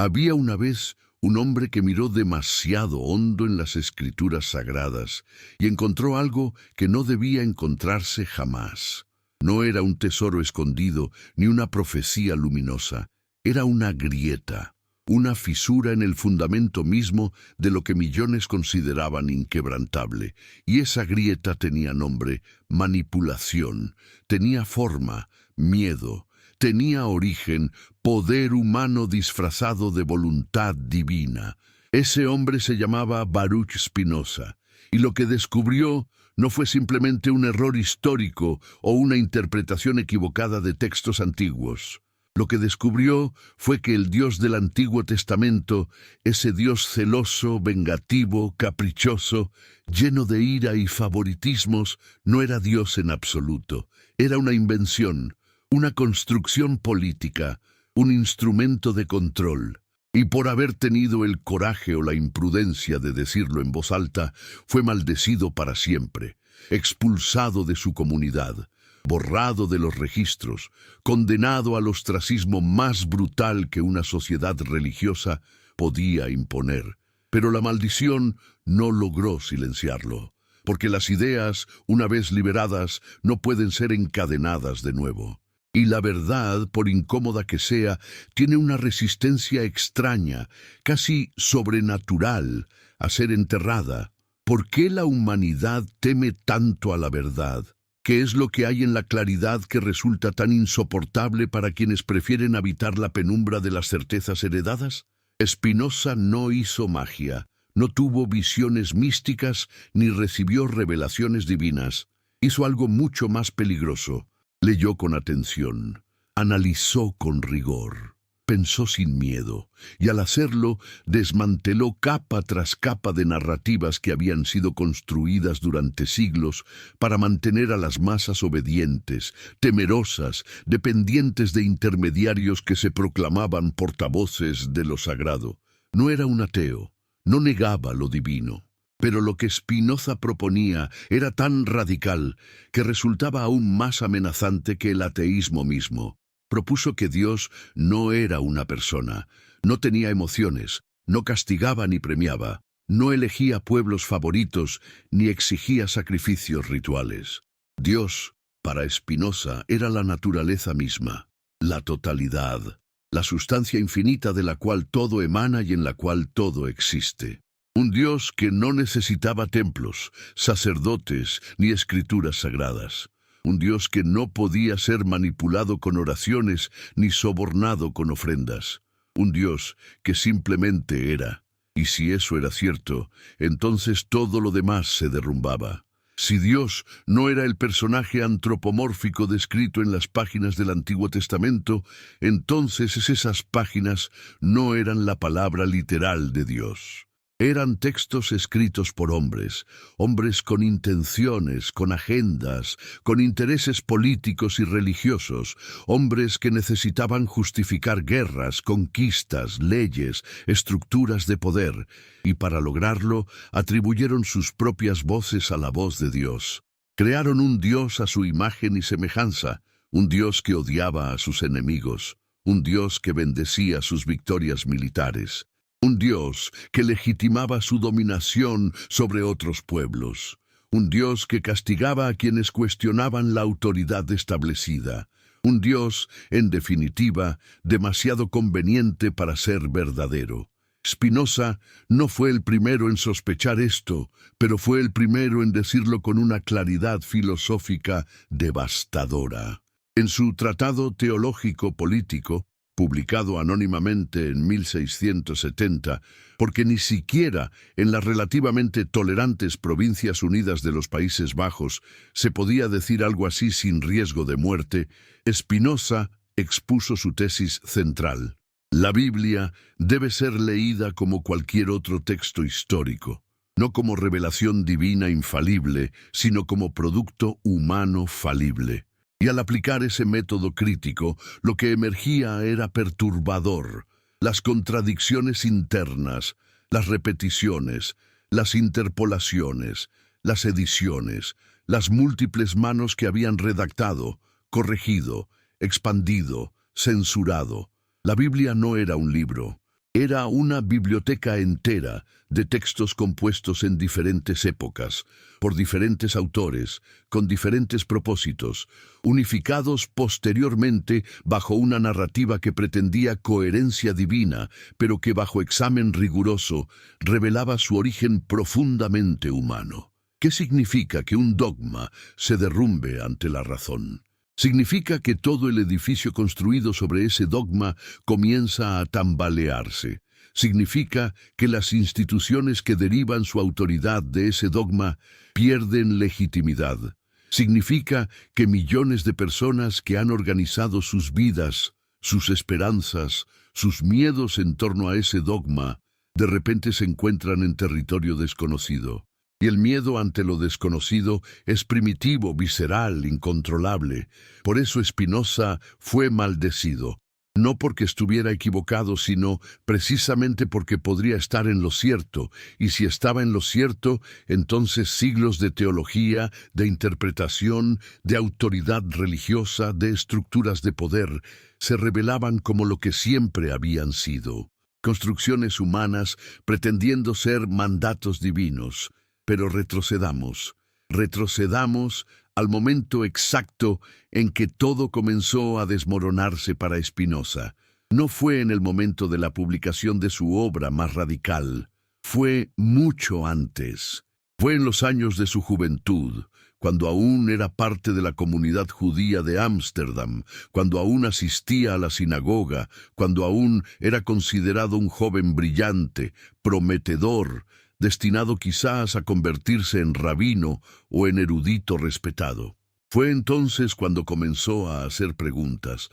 Había una vez un hombre que miró demasiado hondo en las escrituras sagradas y encontró algo que no debía encontrarse jamás. No era un tesoro escondido ni una profecía luminosa, era una grieta, una fisura en el fundamento mismo de lo que millones consideraban inquebrantable. Y esa grieta tenía nombre: manipulación, tenía forma: miedo, tenía origen: poder humano disfrazado de voluntad divina. Ese hombre se llamaba Baruch Spinoza, y lo que descubrió no fue simplemente un error histórico o una interpretación equivocada de textos antiguos. Lo que descubrió fue que el Dios del Antiguo Testamento, ese Dios celoso, vengativo, caprichoso, lleno de ira y favoritismos, no era Dios en absoluto. Era una invención, una construcción política, un instrumento de control. Y por haber tenido el coraje o la imprudencia de decirlo en voz alta, fue maldecido para siempre, expulsado de su comunidad, borrado de los registros, condenado al ostracismo más brutal que una sociedad religiosa podía imponer. Pero la maldición no logró silenciarlo, porque las ideas, una vez liberadas, no pueden ser encadenadas de nuevo. Y la verdad, por incómoda que sea, tiene una resistencia extraña, casi sobrenatural, a ser enterrada. ¿Por qué la humanidad teme tanto a la verdad? ¿Qué es lo que hay en la claridad que resulta tan insoportable para quienes prefieren habitar la penumbra de las certezas heredadas? Spinoza no hizo magia, no tuvo visiones místicas ni recibió revelaciones divinas. Hizo algo mucho más peligroso. Leyó con atención, analizó con rigor, pensó sin miedo, y al hacerlo desmanteló capa tras capa de narrativas que habían sido construidas durante siglos para mantener a las masas obedientes, temerosas, dependientes de intermediarios que se proclamaban portavoces de lo sagrado. No era un ateo, no negaba lo divino. Pero lo que Spinoza proponía era tan radical que resultaba aún más amenazante que el ateísmo mismo. Propuso que Dios no era una persona, no tenía emociones, no castigaba ni premiaba, no elegía pueblos favoritos ni exigía sacrificios rituales. Dios, para Spinoza, era la naturaleza misma, la totalidad, la sustancia infinita de la cual todo emana y en la cual todo existe. Un Dios que no necesitaba templos, sacerdotes ni escrituras sagradas. Un Dios que no podía ser manipulado con oraciones ni sobornado con ofrendas. Un Dios que simplemente era. Y si eso era cierto, entonces todo lo demás se derrumbaba. Si Dios no era el personaje antropomórfico descrito en las páginas del Antiguo Testamento, entonces esas páginas no eran la palabra literal de Dios. Eran textos escritos por hombres, hombres con intenciones, con agendas, con intereses políticos y religiosos, hombres que necesitaban justificar guerras, conquistas, leyes, estructuras de poder, y para lograrlo atribuyeron sus propias voces a la voz de Dios. Crearon un Dios a su imagen y semejanza, un Dios que odiaba a sus enemigos, un Dios que bendecía sus victorias militares. Un Dios que legitimaba su dominación sobre otros pueblos. Un Dios que castigaba a quienes cuestionaban la autoridad establecida. Un Dios, en definitiva, demasiado conveniente para ser verdadero. Spinoza no fue el primero en sospechar esto, pero fue el primero en decirlo con una claridad filosófica devastadora. En su tratado teológico-político, publicado anónimamente en 1670, porque ni siquiera en las relativamente tolerantes Provincias Unidas de los Países Bajos se podía decir algo así sin riesgo de muerte, Spinoza expuso su tesis central. La Biblia debe ser leída como cualquier otro texto histórico, no como revelación divina infalible, sino como producto humano falible. Y al aplicar ese método crítico, lo que emergía era perturbador. Las contradicciones internas, las repeticiones, las interpolaciones, las ediciones, las múltiples manos que habían redactado, corregido, expandido, censurado. La Biblia no era un libro, Era una biblioteca entera de textos compuestos en diferentes épocas, por diferentes autores, con diferentes propósitos, unificados posteriormente bajo una narrativa que pretendía coherencia divina, pero que bajo examen riguroso revelaba su origen profundamente humano. ¿Qué significa que un dogma se derrumbe ante la razón? Significa que todo el edificio construido sobre ese dogma comienza a tambalearse. Significa que las instituciones que derivan su autoridad de ese dogma pierden legitimidad. Significa que millones de personas que han organizado sus vidas, sus esperanzas, sus miedos en torno a ese dogma, de repente se encuentran en territorio desconocido. Y el miedo ante lo desconocido es primitivo, visceral, incontrolable. Por eso Spinoza fue maldecido. No porque estuviera equivocado, sino precisamente porque podría estar en lo cierto. Y si estaba en lo cierto, entonces siglos de teología, de interpretación, de autoridad religiosa, de estructuras de poder, se revelaban como lo que siempre habían sido. Construcciones humanas pretendiendo ser mandatos divinos. Pero retrocedamos al momento exacto en que todo comenzó a desmoronarse para Spinoza. No fue en el momento de la publicación de su obra más radical, fue mucho antes. Fue en los años de su juventud, cuando aún era parte de la comunidad judía de Ámsterdam, cuando aún asistía a la sinagoga, cuando aún era considerado un joven brillante, prometedor, destinado quizás a convertirse en rabino o en erudito respetado. Fue entonces cuando comenzó a hacer preguntas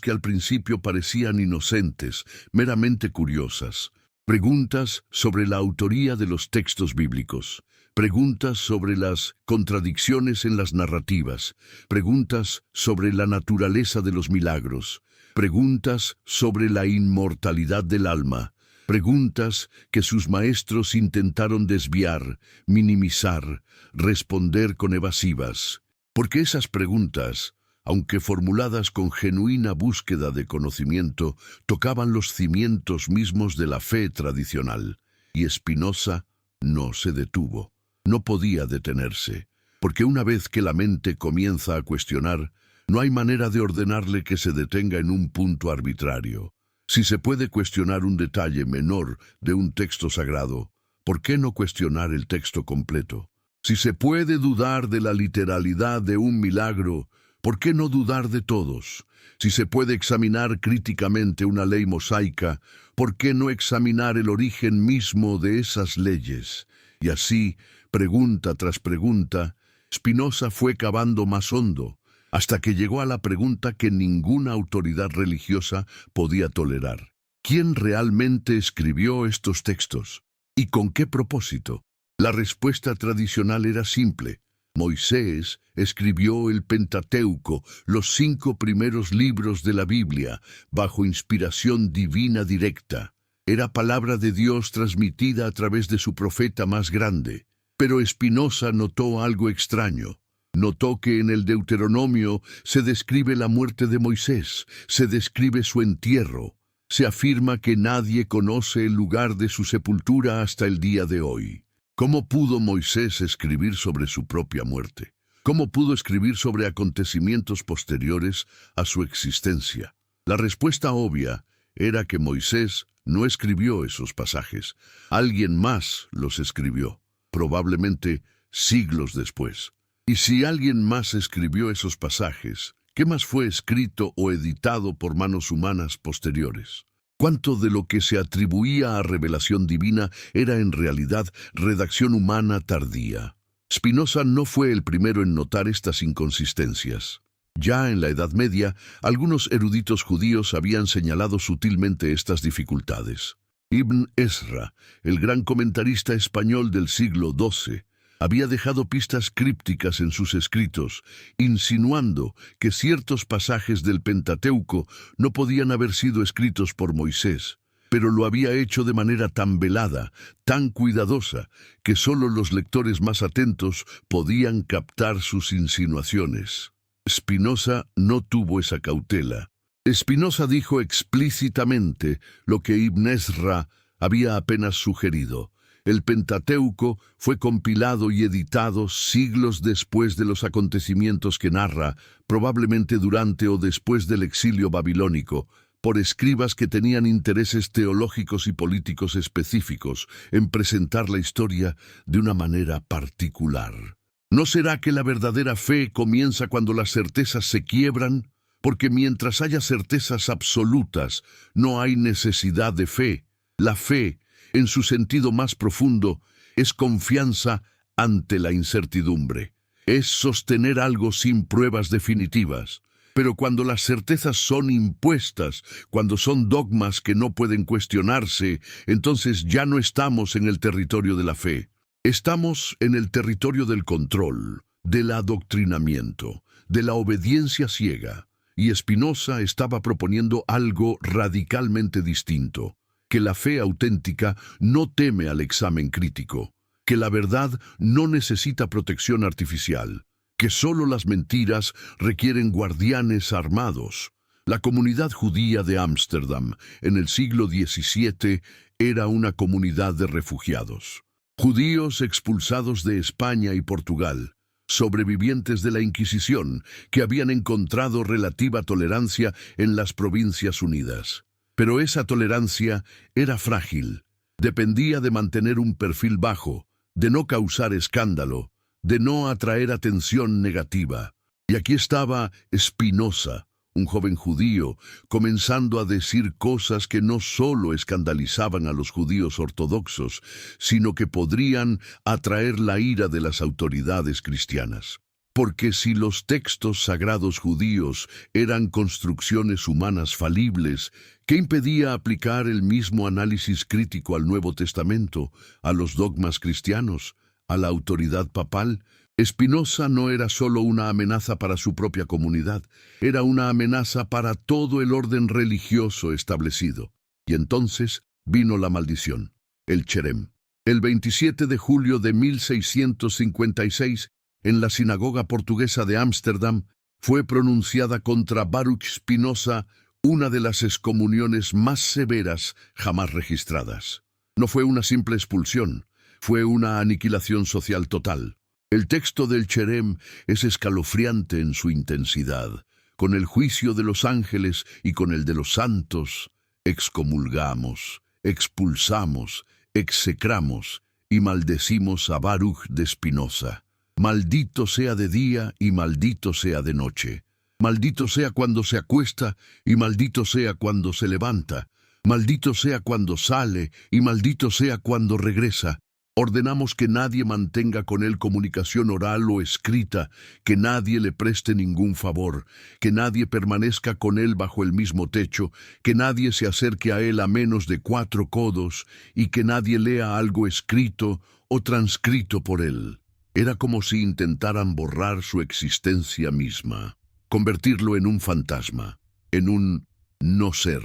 que al principio parecían inocentes, meramente curiosas. Preguntas sobre la autoría de los textos bíblicos. Preguntas sobre las contradicciones en las narrativas. Preguntas sobre la naturaleza de los milagros. Preguntas sobre la inmortalidad del alma. Preguntas que sus maestros intentaron desviar, minimizar, responder con evasivas. Porque esas preguntas, aunque formuladas con genuina búsqueda de conocimiento, tocaban los cimientos mismos de la fe tradicional. Y Spinoza no se detuvo. No podía detenerse, porque una vez que la mente comienza a cuestionar, no hay manera de ordenarle que se detenga en un punto arbitrario. Si se puede cuestionar un detalle menor de un texto sagrado, ¿por qué no cuestionar el texto completo? Si se puede dudar de la literalidad de un milagro, ¿por qué no dudar de todos? Si se puede examinar críticamente una ley mosaica, ¿por qué no examinar el origen mismo de esas leyes? Y así, pregunta tras pregunta, Spinoza fue cavando más hondo, hasta que llegó a la pregunta que ninguna autoridad religiosa podía tolerar. ¿Quién realmente escribió estos textos? ¿Y con qué propósito? La respuesta tradicional era simple. Moisés escribió el Pentateuco, los 5 primeros libros de la Biblia, bajo inspiración divina directa. Era palabra de Dios transmitida a través de su profeta más grande. Pero Spinoza notó algo extraño. Notó que en el Deuteronomio se describe la muerte de Moisés, se describe su entierro. Se afirma que nadie conoce el lugar de su sepultura hasta el día de hoy. ¿Cómo pudo Moisés escribir sobre su propia muerte? ¿Cómo pudo escribir sobre acontecimientos posteriores a su existencia? La respuesta obvia era que Moisés no escribió esos pasajes. Alguien más los escribió, probablemente siglos después. Y si alguien más escribió esos pasajes, ¿qué más fue escrito o editado por manos humanas posteriores? ¿Cuánto de lo que se atribuía a revelación divina era en realidad redacción humana tardía? Spinoza no fue el primero en notar estas inconsistencias. Ya en la Edad Media, algunos eruditos judíos habían señalado sutilmente estas dificultades. Ibn Ezra, el gran comentarista español del siglo XII, había dejado pistas crípticas en sus escritos, insinuando que ciertos pasajes del Pentateuco no podían haber sido escritos por Moisés, pero lo había hecho de manera tan velada, tan cuidadosa, que solo los lectores más atentos podían captar sus insinuaciones. Spinoza no tuvo esa cautela. Spinoza dijo explícitamente lo que Ibn Ezra había apenas sugerido. El Pentateuco fue compilado y editado siglos después de los acontecimientos que narra, probablemente durante o después del exilio babilónico, por escribas que tenían intereses teológicos y políticos específicos en presentar la historia de una manera particular. ¿No será que la verdadera fe comienza cuando las certezas se quiebran? Porque mientras haya certezas absolutas, no hay necesidad de fe. La fe, en su sentido más profundo, es confianza ante la incertidumbre. Es sostener algo sin pruebas definitivas. Pero cuando las certezas son impuestas, cuando son dogmas que no pueden cuestionarse, entonces ya no estamos en el territorio de la fe. Estamos en el territorio del control, del adoctrinamiento, de la obediencia ciega. Y Spinoza estaba proponiendo algo radicalmente distinto, que la fe auténtica no teme al examen crítico, que la verdad no necesita protección artificial, que solo las mentiras requieren guardianes armados. La comunidad judía de Ámsterdam en el siglo XVII era una comunidad de refugiados. Judíos expulsados de España y Portugal, sobrevivientes de la Inquisición que habían encontrado relativa tolerancia en las Provincias Unidas. Pero esa tolerancia era frágil, dependía de mantener un perfil bajo, de no causar escándalo, de no atraer atención negativa. Y aquí estaba Spinoza, un joven judío, comenzando a decir cosas que no solo escandalizaban a los judíos ortodoxos, sino que podrían atraer la ira de las autoridades cristianas. Porque si los textos sagrados judíos eran construcciones humanas falibles, ¿qué impedía aplicar el mismo análisis crítico al Nuevo Testamento, a los dogmas cristianos, a la autoridad papal? Spinoza no era solo una amenaza para su propia comunidad, era una amenaza para todo el orden religioso establecido. Y entonces vino la maldición, el cherem. El 27 de julio de 1656, en la sinagoga portuguesa de Ámsterdam, fue pronunciada contra Baruch Spinoza una de las excomuniones más severas jamás registradas. No fue una simple expulsión, fue una aniquilación social total. El texto del cherem es escalofriante en su intensidad. Con el juicio de los ángeles y con el de los santos, excomulgamos, expulsamos, execramos y maldecimos a Baruch de Spinoza. Maldito sea de día y maldito sea de noche. Maldito sea cuando se acuesta y maldito sea cuando se levanta. Maldito sea cuando sale y maldito sea cuando regresa. Ordenamos que nadie mantenga con él comunicación oral o escrita, que nadie le preste ningún favor, que nadie permanezca con él bajo el mismo techo, que nadie se acerque a él a menos de 4 codos y que nadie lea algo escrito o transcrito por él. Era como si intentaran borrar su existencia misma, convertirlo en un fantasma, en un no ser.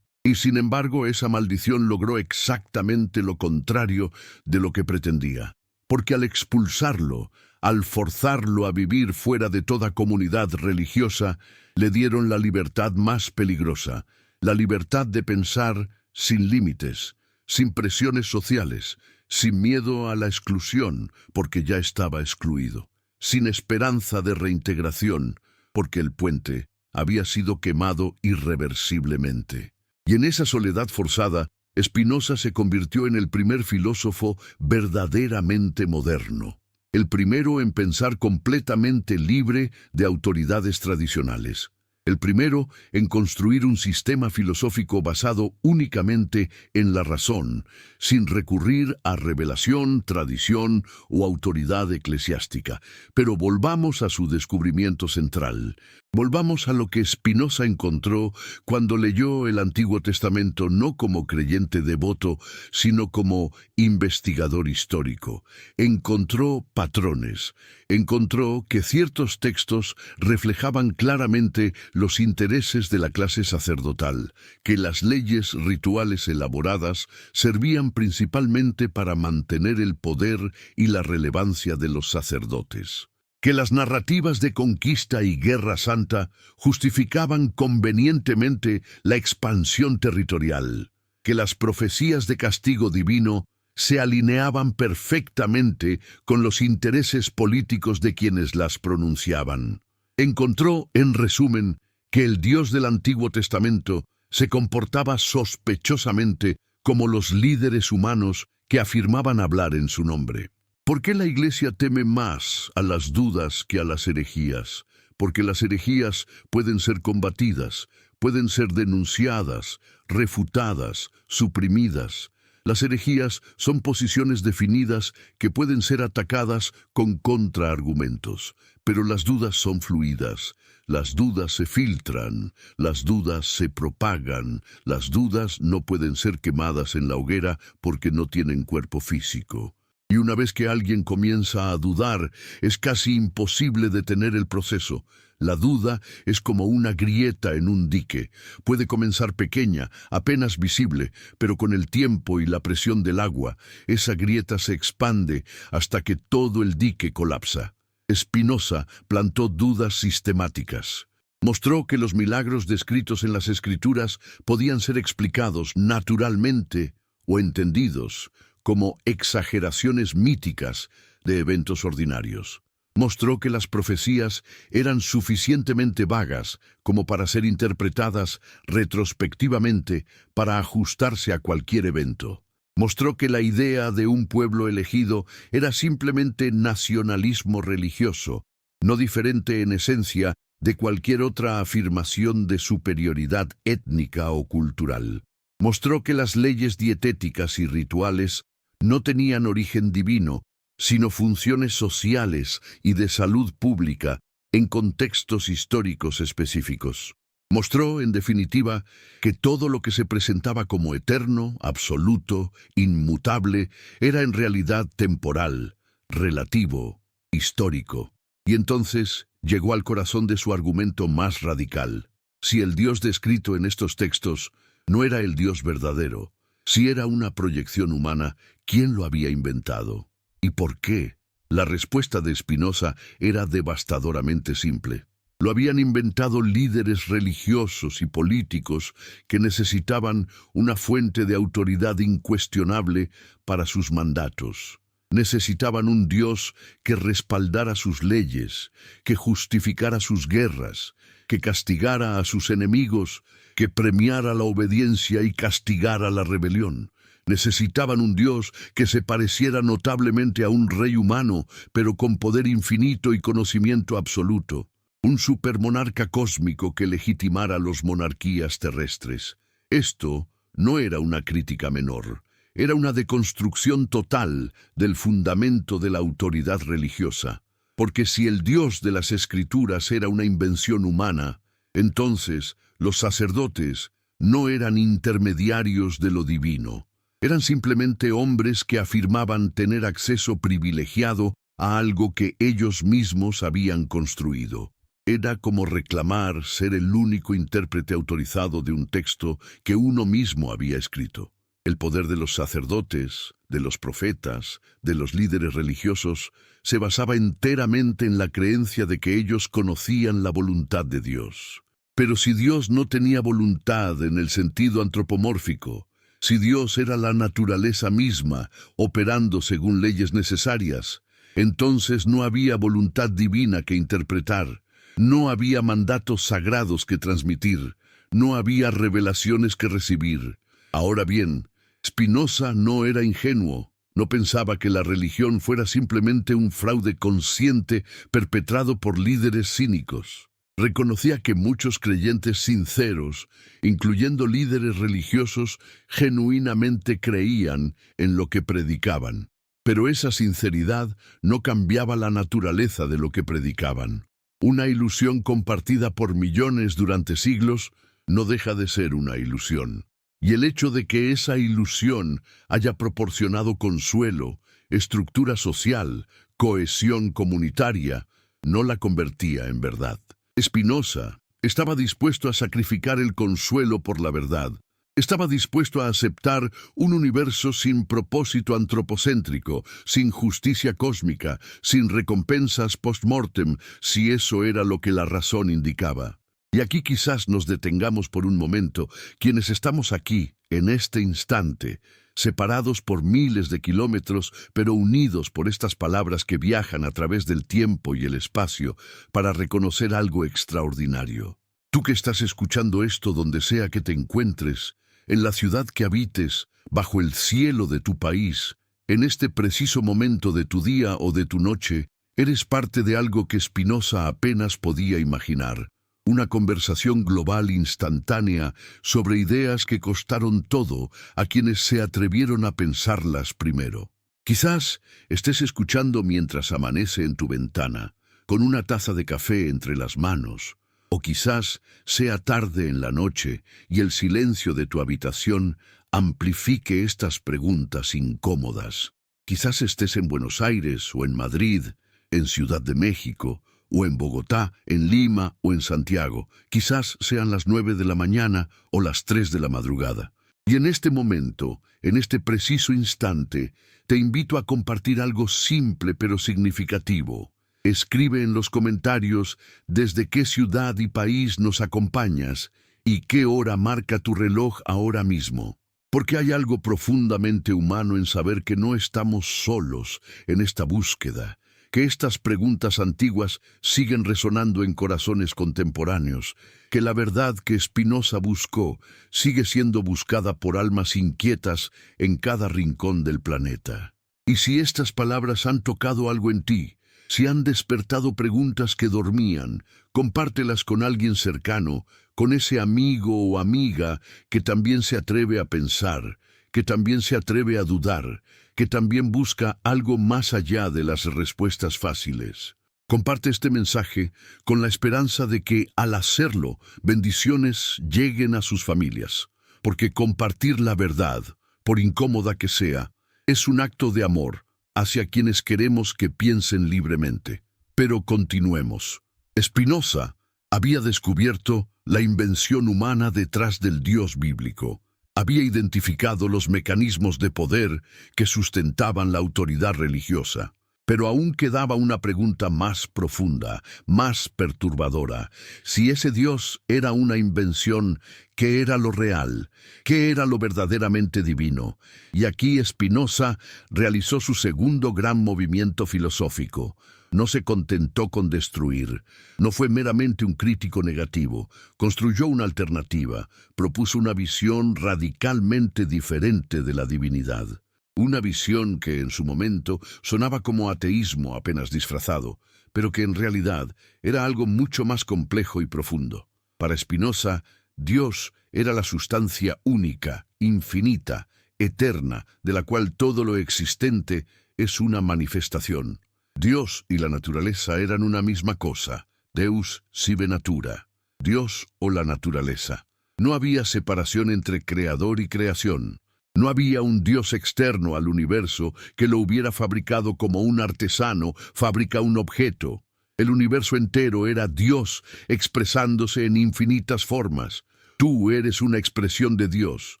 Y sin embargo, esa maldición logró exactamente lo contrario de lo que pretendía. Porque al expulsarlo, al forzarlo a vivir fuera de toda comunidad religiosa, le dieron la libertad más peligrosa, la libertad de pensar sin límites, sin presiones sociales, sin miedo a la exclusión, porque ya estaba excluido, sin esperanza de reintegración, porque el puente había sido quemado irreversiblemente. Y en esa soledad forzada, Spinoza se convirtió en el primer filósofo verdaderamente moderno, el primero en pensar completamente libre de autoridades tradicionales, el primero en construir un sistema filosófico basado únicamente en la razón, sin recurrir a revelación, tradición o autoridad eclesiástica. Pero volvamos a su descubrimiento central. Volvamos a lo que Spinoza encontró cuando leyó el Antiguo Testamento no como creyente devoto, sino como investigador histórico. Encontró patrones, encontró que ciertos textos reflejaban claramente los intereses de la clase sacerdotal, que las leyes rituales elaboradas servían principalmente para mantener el poder y la relevancia de los sacerdotes. que las narrativas de conquista y guerra santa justificaban convenientemente la expansión territorial, que las profecías de castigo divino se alineaban perfectamente con los intereses políticos de quienes las pronunciaban. Encontró, en resumen, que el Dios del Antiguo Testamento se comportaba sospechosamente como los líderes humanos que afirmaban hablar en su nombre. ¿Por qué la Iglesia teme más a las dudas que a las herejías? Porque las herejías pueden ser combatidas, pueden ser denunciadas, refutadas, suprimidas. Las herejías son posiciones definidas que pueden ser atacadas con contraargumentos, pero las dudas son fluidas, las dudas se filtran, las dudas se propagan, las dudas no pueden ser quemadas en la hoguera porque no tienen cuerpo físico. Y una vez que alguien comienza a dudar, es casi imposible detener el proceso. La duda es como una grieta en un dique. Puede comenzar pequeña, apenas visible, pero con el tiempo y la presión del agua, esa grieta se expande hasta que todo el dique colapsa. Spinoza plantó dudas sistemáticas. Mostró que los milagros descritos en las Escrituras podían ser explicados naturalmente o entendidos como exageraciones míticas de eventos ordinarios. Mostró que las profecías eran suficientemente vagas como para ser interpretadas retrospectivamente para ajustarse a cualquier evento. Mostró que la idea de un pueblo elegido era simplemente nacionalismo religioso, no diferente en esencia de cualquier otra afirmación de superioridad étnica o cultural. Mostró que las leyes dietéticas y rituales no tenían origen divino, sino funciones sociales y de salud pública en contextos históricos específicos. Mostró, en definitiva, que todo lo que se presentaba como eterno, absoluto, inmutable, era en realidad temporal, relativo, histórico. Y entonces llegó al corazón de su argumento más radical. Si el Dios descrito en estos textos no era el Dios verdadero, si era una proyección humana, ¿quién lo había inventado? ¿Y por qué? La respuesta de Spinoza era devastadoramente simple. Lo habían inventado líderes religiosos y políticos que necesitaban una fuente de autoridad incuestionable para sus mandatos. Necesitaban un Dios que respaldara sus leyes, que justificara sus guerras, que castigara a sus enemigos, que premiara la obediencia y castigara la rebelión. Necesitaban un Dios que se pareciera notablemente a un rey humano, pero con poder infinito y conocimiento absoluto. Un supermonarca cósmico que legitimara las monarquías terrestres. Esto no era una crítica menor. Era una deconstrucción total del fundamento de la autoridad religiosa. Porque si el Dios de las Escrituras era una invención humana, entonces los sacerdotes no eran intermediarios de lo divino. Eran simplemente hombres que afirmaban tener acceso privilegiado a algo que ellos mismos habían construido. Era como reclamar ser el único intérprete autorizado de un texto que uno mismo había escrito. El poder de los sacerdotes, de los profetas, de los líderes religiosos, se basaba enteramente en la creencia de que ellos conocían la voluntad de Dios. Pero si Dios no tenía voluntad en el sentido antropomórfico, si Dios era la naturaleza misma, operando según leyes necesarias, entonces no había voluntad divina que interpretar, no había mandatos sagrados que transmitir, no había revelaciones que recibir. Ahora bien, Spinoza no era ingenuo, no pensaba que la religión fuera simplemente un fraude consciente perpetrado por líderes cínicos. Reconocía que muchos creyentes sinceros, incluyendo líderes religiosos, genuinamente creían en lo que predicaban. Pero esa sinceridad no cambiaba la naturaleza de lo que predicaban. Una ilusión compartida por millones durante siglos no deja de ser una ilusión. Y el hecho de que esa ilusión haya proporcionado consuelo, estructura social, cohesión comunitaria, no la convertía en verdad. Spinoza estaba dispuesto a sacrificar el consuelo por la verdad, Estaba dispuesto a aceptar un universo sin propósito antropocéntrico, sin justicia cósmica, sin recompensas post-mortem, si eso era lo que la razón indicaba. Y aquí quizás nos detengamos por un momento, quienes estamos aquí, en este instante, separados por miles de kilómetros, pero unidos por estas palabras que viajan a través del tiempo y el espacio para reconocer algo extraordinario. Tú que estás escuchando esto donde sea que te encuentres, en la ciudad que habites, bajo el cielo de tu país, en este preciso momento de tu día o de tu noche, eres parte de algo que Spinoza apenas podía imaginar. Una conversación global instantánea sobre ideas que costaron todo a quienes se atrevieron a pensarlas primero. Quizás estés escuchando mientras amanece en tu ventana, con una taza de café entre las manos, o quizás sea tarde en la noche y el silencio de tu habitación amplifique estas preguntas incómodas. Quizás estés en Buenos Aires o en Madrid, en Ciudad de México, o en Bogotá, en Lima o en Santiago. Quizás sean las 9 de la mañana o las 3 de la madrugada. Y en este momento, en este preciso instante, te invito a compartir algo simple pero significativo. Escribe en los comentarios desde qué ciudad y país nos acompañas y qué hora marca tu reloj ahora mismo. Porque hay algo profundamente humano en saber que no estamos solos en esta búsqueda, que estas preguntas antiguas siguen resonando en corazones contemporáneos, que la verdad que Spinoza buscó sigue siendo buscada por almas inquietas en cada rincón del planeta. Y si estas palabras han tocado algo en ti, si han despertado preguntas que dormían, compártelas con alguien cercano, con ese amigo o amiga que también se atreve a pensar, que también se atreve a dudar, que también busca algo más allá de las respuestas fáciles. Comparte este mensaje con la esperanza de que, al hacerlo, bendiciones lleguen a sus familias, porque compartir la verdad, por incómoda que sea, es un acto de amor hacia quienes queremos que piensen libremente. Pero continuemos. Spinoza había descubierto la invención humana detrás del Dios bíblico. Había identificado los mecanismos de poder que sustentaban la autoridad religiosa. Pero aún quedaba una pregunta más profunda, más perturbadora. Si ese Dios era una invención, ¿qué era lo real? ¿Qué era lo verdaderamente divino? Y aquí Spinoza realizó su segundo gran movimiento filosófico. No se contentó con destruir, no fue meramente un crítico negativo, construyó una alternativa, propuso una visión radicalmente diferente de la divinidad. Una visión que en su momento sonaba como ateísmo apenas disfrazado, pero que en realidad era algo mucho más complejo y profundo. Para Spinoza, Dios era la sustancia única, infinita, eterna, de la cual todo lo existente es una manifestación. Dios y la naturaleza eran una misma cosa, Deus sive natura, Dios o la naturaleza. No había separación entre creador y creación. No había un Dios externo al universo que lo hubiera fabricado como un artesano fabrica un objeto. El universo entero era Dios expresándose en infinitas formas. Tú eres una expresión de Dios.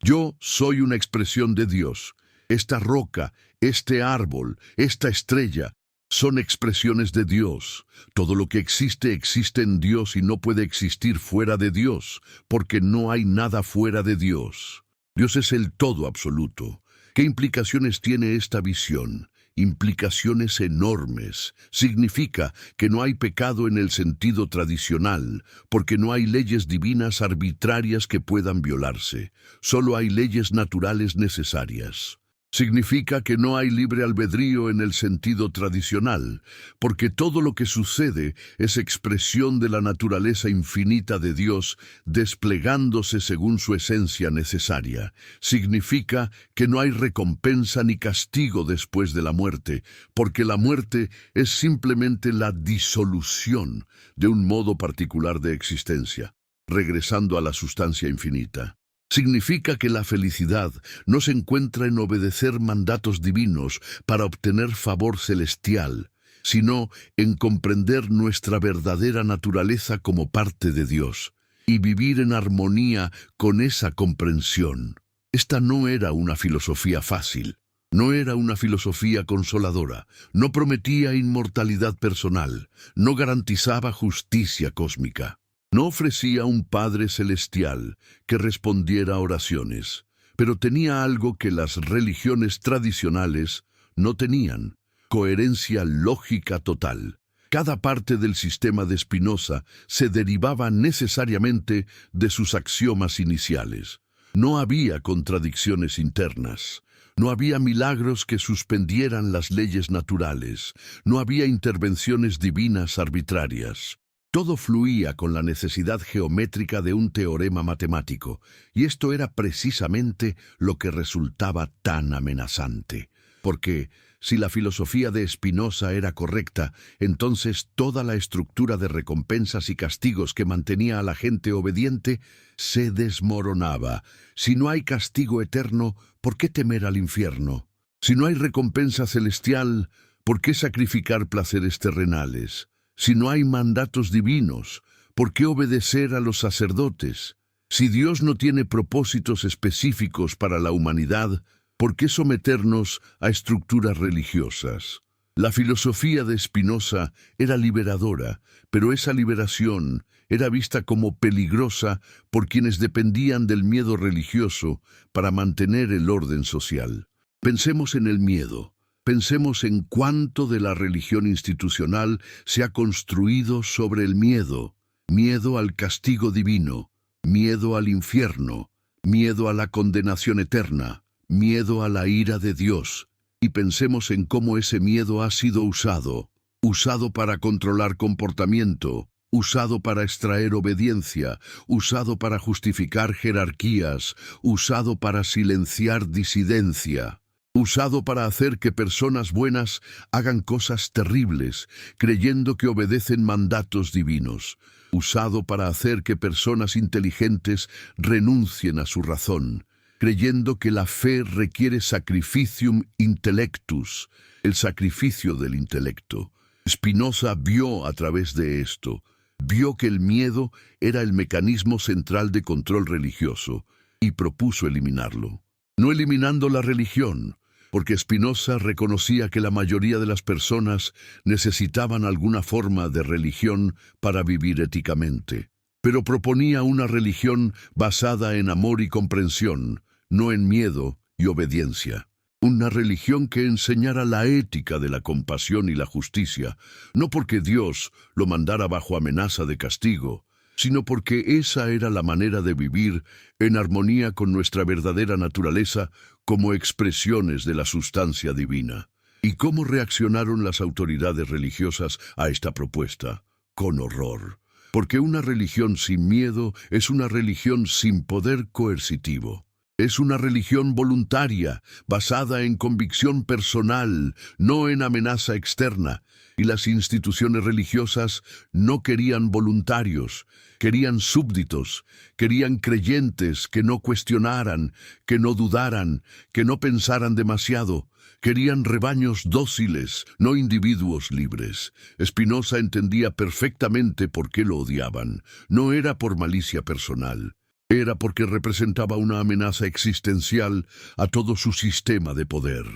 Yo soy una expresión de Dios. Esta roca, este árbol, esta estrella, son expresiones de Dios. Todo lo que existe existe en Dios y no puede existir fuera de Dios, porque no hay nada fuera de Dios. Dios es el todo absoluto. ¿Qué implicaciones tiene esta visión? Implicaciones enormes. Significa que no hay pecado en el sentido tradicional, porque no hay leyes divinas arbitrarias que puedan violarse. Solo hay leyes naturales necesarias. Significa que no hay libre albedrío en el sentido tradicional, porque todo lo que sucede es expresión de la naturaleza infinita de Dios desplegándose según su esencia necesaria. Significa que no hay recompensa ni castigo después de la muerte, porque la muerte es simplemente la disolución de un modo particular de existencia, regresando a la sustancia infinita. Significa que la felicidad no se encuentra en obedecer mandatos divinos para obtener favor celestial, sino en comprender nuestra verdadera naturaleza como parte de Dios. y vivir en armonía con esa comprensión. Esta no era una filosofía fácil, no era una filosofía consoladora, no prometía inmortalidad personal, no garantizaba justicia cósmica, no ofrecía un Padre celestial que respondiera a oraciones, pero tenía algo que las religiones tradicionales no tenían: coherencia lógica total. Cada parte del sistema de Spinoza se derivaba necesariamente de sus axiomas iniciales. No había contradicciones internas. No había milagros que suspendieran las leyes naturales. No había intervenciones divinas arbitrarias. Todo fluía con la necesidad geométrica de un teorema matemático, y esto era precisamente lo que resultaba tan amenazante. Porque si la filosofía de Spinoza era correcta, entonces toda la estructura de recompensas y castigos que mantenía a la gente obediente se desmoronaba. Si no hay castigo eterno, ¿por qué temer al infierno? Si no hay recompensa celestial, ¿por qué sacrificar placeres terrenales? Si no hay mandatos divinos, ¿por qué obedecer a los sacerdotes? Si Dios no tiene propósitos específicos para la humanidad, ¿por qué someternos a estructuras religiosas? La filosofía de Spinoza era liberadora, pero esa liberación era vista como peligrosa por quienes dependían del miedo religioso para mantener el orden social. Pensemos en el miedo. Pensemos en cuánto de la religión institucional se ha construido sobre el miedo. Miedo al castigo divino, miedo al infierno, miedo a la condenación eterna, miedo a la ira de Dios. Y pensemos en cómo ese miedo ha sido usado para controlar comportamiento, usado para extraer obediencia, usado para justificar jerarquías, usado para silenciar disidencia, usado para hacer que personas buenas hagan cosas terribles, creyendo que obedecen mandatos divinos, usado para hacer que personas inteligentes renuncien a su razón, creyendo que la fe requiere sacrificium intellectus, el sacrificio del intelecto. Spinoza vio a través de esto, vio que el miedo era el mecanismo central de control religioso y propuso eliminarlo. No eliminando la religión, porque Spinoza reconocía que la mayoría de las personas necesitaban alguna forma de religión para vivir éticamente, pero proponía una religión basada en amor y comprensión, no en miedo y obediencia. Una religión que enseñara la ética de la compasión y la justicia, no porque Dios lo mandara bajo amenaza de castigo, sino porque esa era la manera de vivir en armonía con nuestra verdadera naturaleza como expresiones de la sustancia divina. ¿Y cómo reaccionaron las autoridades religiosas a esta propuesta? Con horror. Porque una religión sin miedo es una religión sin poder coercitivo. Es una religión voluntaria, basada en convicción personal, no en amenaza externa. Y las instituciones religiosas no querían voluntarios, querían súbditos, querían creyentes que no cuestionaran, que no dudaran, que no pensaran demasiado. Querían rebaños dóciles, no individuos libres. Spinoza entendía perfectamente por qué lo odiaban. No era por malicia personal. Era porque representaba una amenaza existencial a todo su sistema de poder.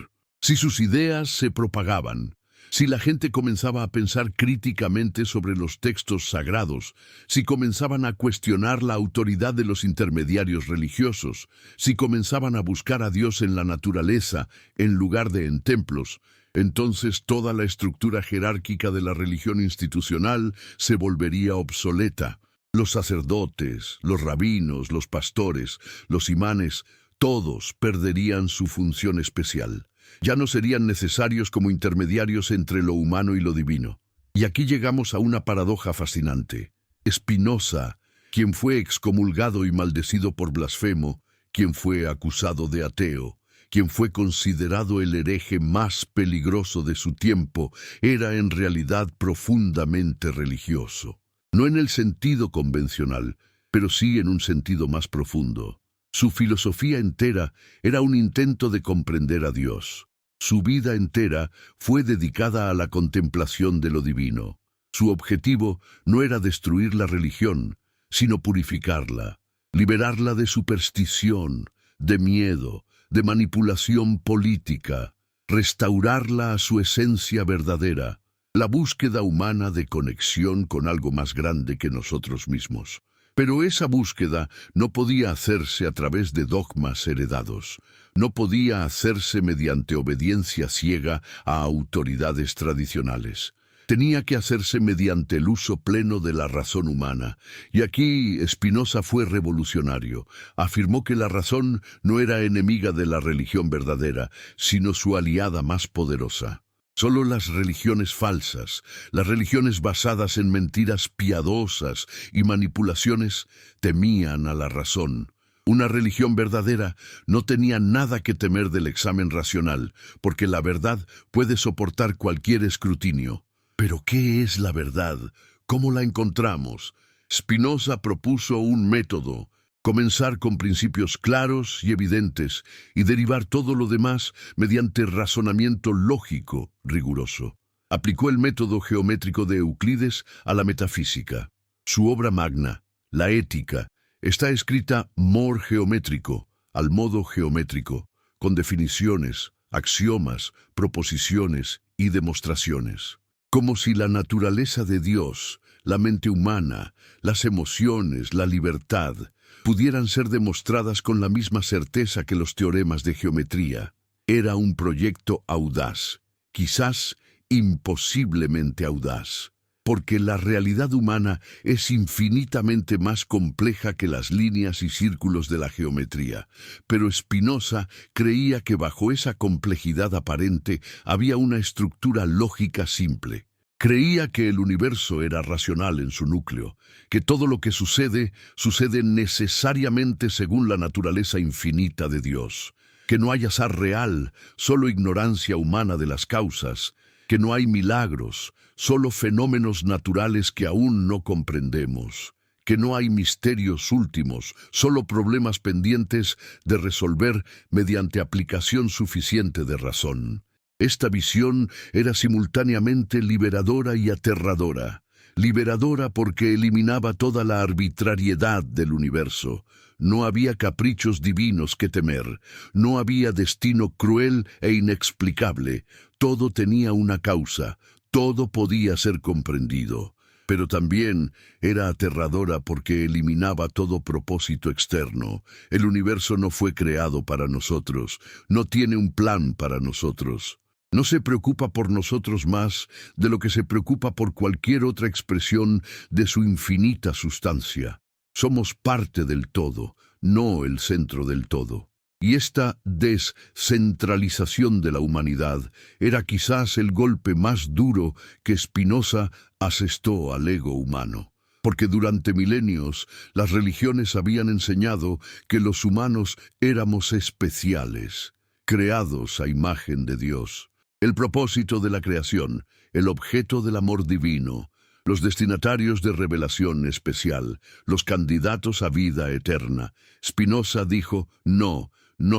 Si sus ideas se propagaban, si la gente comenzaba a pensar críticamente sobre los textos sagrados, si comenzaban a cuestionar la autoridad de los intermediarios religiosos, si comenzaban a buscar a Dios en la naturaleza en lugar de en templos, entonces toda la estructura jerárquica de la religión institucional se volvería obsoleta. Los sacerdotes, los rabinos, los pastores, los imanes, todos perderían su función especial. Ya no serían necesarios como intermediarios entre lo humano y lo divino. Y aquí llegamos a una paradoja fascinante. Spinoza, quien fue excomulgado y maldecido por blasfemo, quien fue acusado de ateo, quien fue considerado el hereje más peligroso de su tiempo, era en realidad profundamente religioso. No en el sentido convencional, pero sí en un sentido más profundo. Su filosofía entera era un intento de comprender a Dios. Su vida entera fue dedicada a la contemplación de lo divino. Su objetivo no era destruir la religión, sino purificarla, liberarla de superstición, de miedo, de manipulación política, restaurarla a su esencia verdadera, la búsqueda humana de conexión con algo más grande que nosotros mismos. Pero esa búsqueda no podía hacerse a través de dogmas heredados, no podía hacerse mediante obediencia ciega a autoridades tradicionales. Tenía que hacerse mediante el uso pleno de la razón humana. Y aquí Spinoza fue revolucionario. Afirmó que la razón no era enemiga de la religión verdadera, sino su aliada más poderosa. Solo las religiones falsas, las religiones basadas en mentiras piadosas y manipulaciones, temían a la razón. Una religión verdadera no tenía nada que temer del examen racional, porque la verdad puede soportar cualquier escrutinio. ¿Pero qué es la verdad? ¿Cómo la encontramos? Spinoza propuso un método: comenzar con principios claros y evidentes y derivar todo lo demás mediante razonamiento lógico riguroso. Aplicó el método geométrico de Euclides a la metafísica. Su obra magna, La Ética, está escrita mor geométrico, al modo geométrico, con definiciones, axiomas, proposiciones y demostraciones. Como si la naturaleza de Dios, la mente humana, las emociones, la libertad, pudieran ser demostradas con la misma certeza que los teoremas de geometría. Era un proyecto audaz, quizás imposiblemente audaz, porque la realidad humana es infinitamente más compleja que las líneas y círculos de la geometría. Pero Spinoza creía que bajo esa complejidad aparente había una estructura lógica simple. Creía que el universo era racional en su núcleo, que todo lo que sucede necesariamente según la naturaleza infinita de Dios, que no hay azar real, solo ignorancia humana de las causas, que no hay milagros, solo fenómenos naturales que aún no comprendemos, que no hay misterios últimos, solo problemas pendientes de resolver mediante aplicación suficiente de razón. Esta visión era simultáneamente liberadora y aterradora. Liberadora porque eliminaba toda la arbitrariedad del universo. No había caprichos divinos que temer, no había destino cruel e inexplicable. Todo tenía una causa, todo podía ser comprendido. Pero también era aterradora porque eliminaba todo propósito externo. El universo no fue creado para nosotros, no tiene un plan para nosotros. No se preocupa por nosotros más de lo que se preocupa por cualquier otra expresión de su infinita sustancia. Somos parte del todo, no el centro del todo. Y esta descentralización de la humanidad era quizás el golpe más duro que Spinoza asestó al ego humano. Porque durante milenios las religiones habían enseñado que los humanos éramos especiales, creados a imagen de Dios. El propósito de la creación, el objeto del amor divino, los destinatarios de revelación especial, los candidatos a vida eterna. Spinoza dijo: no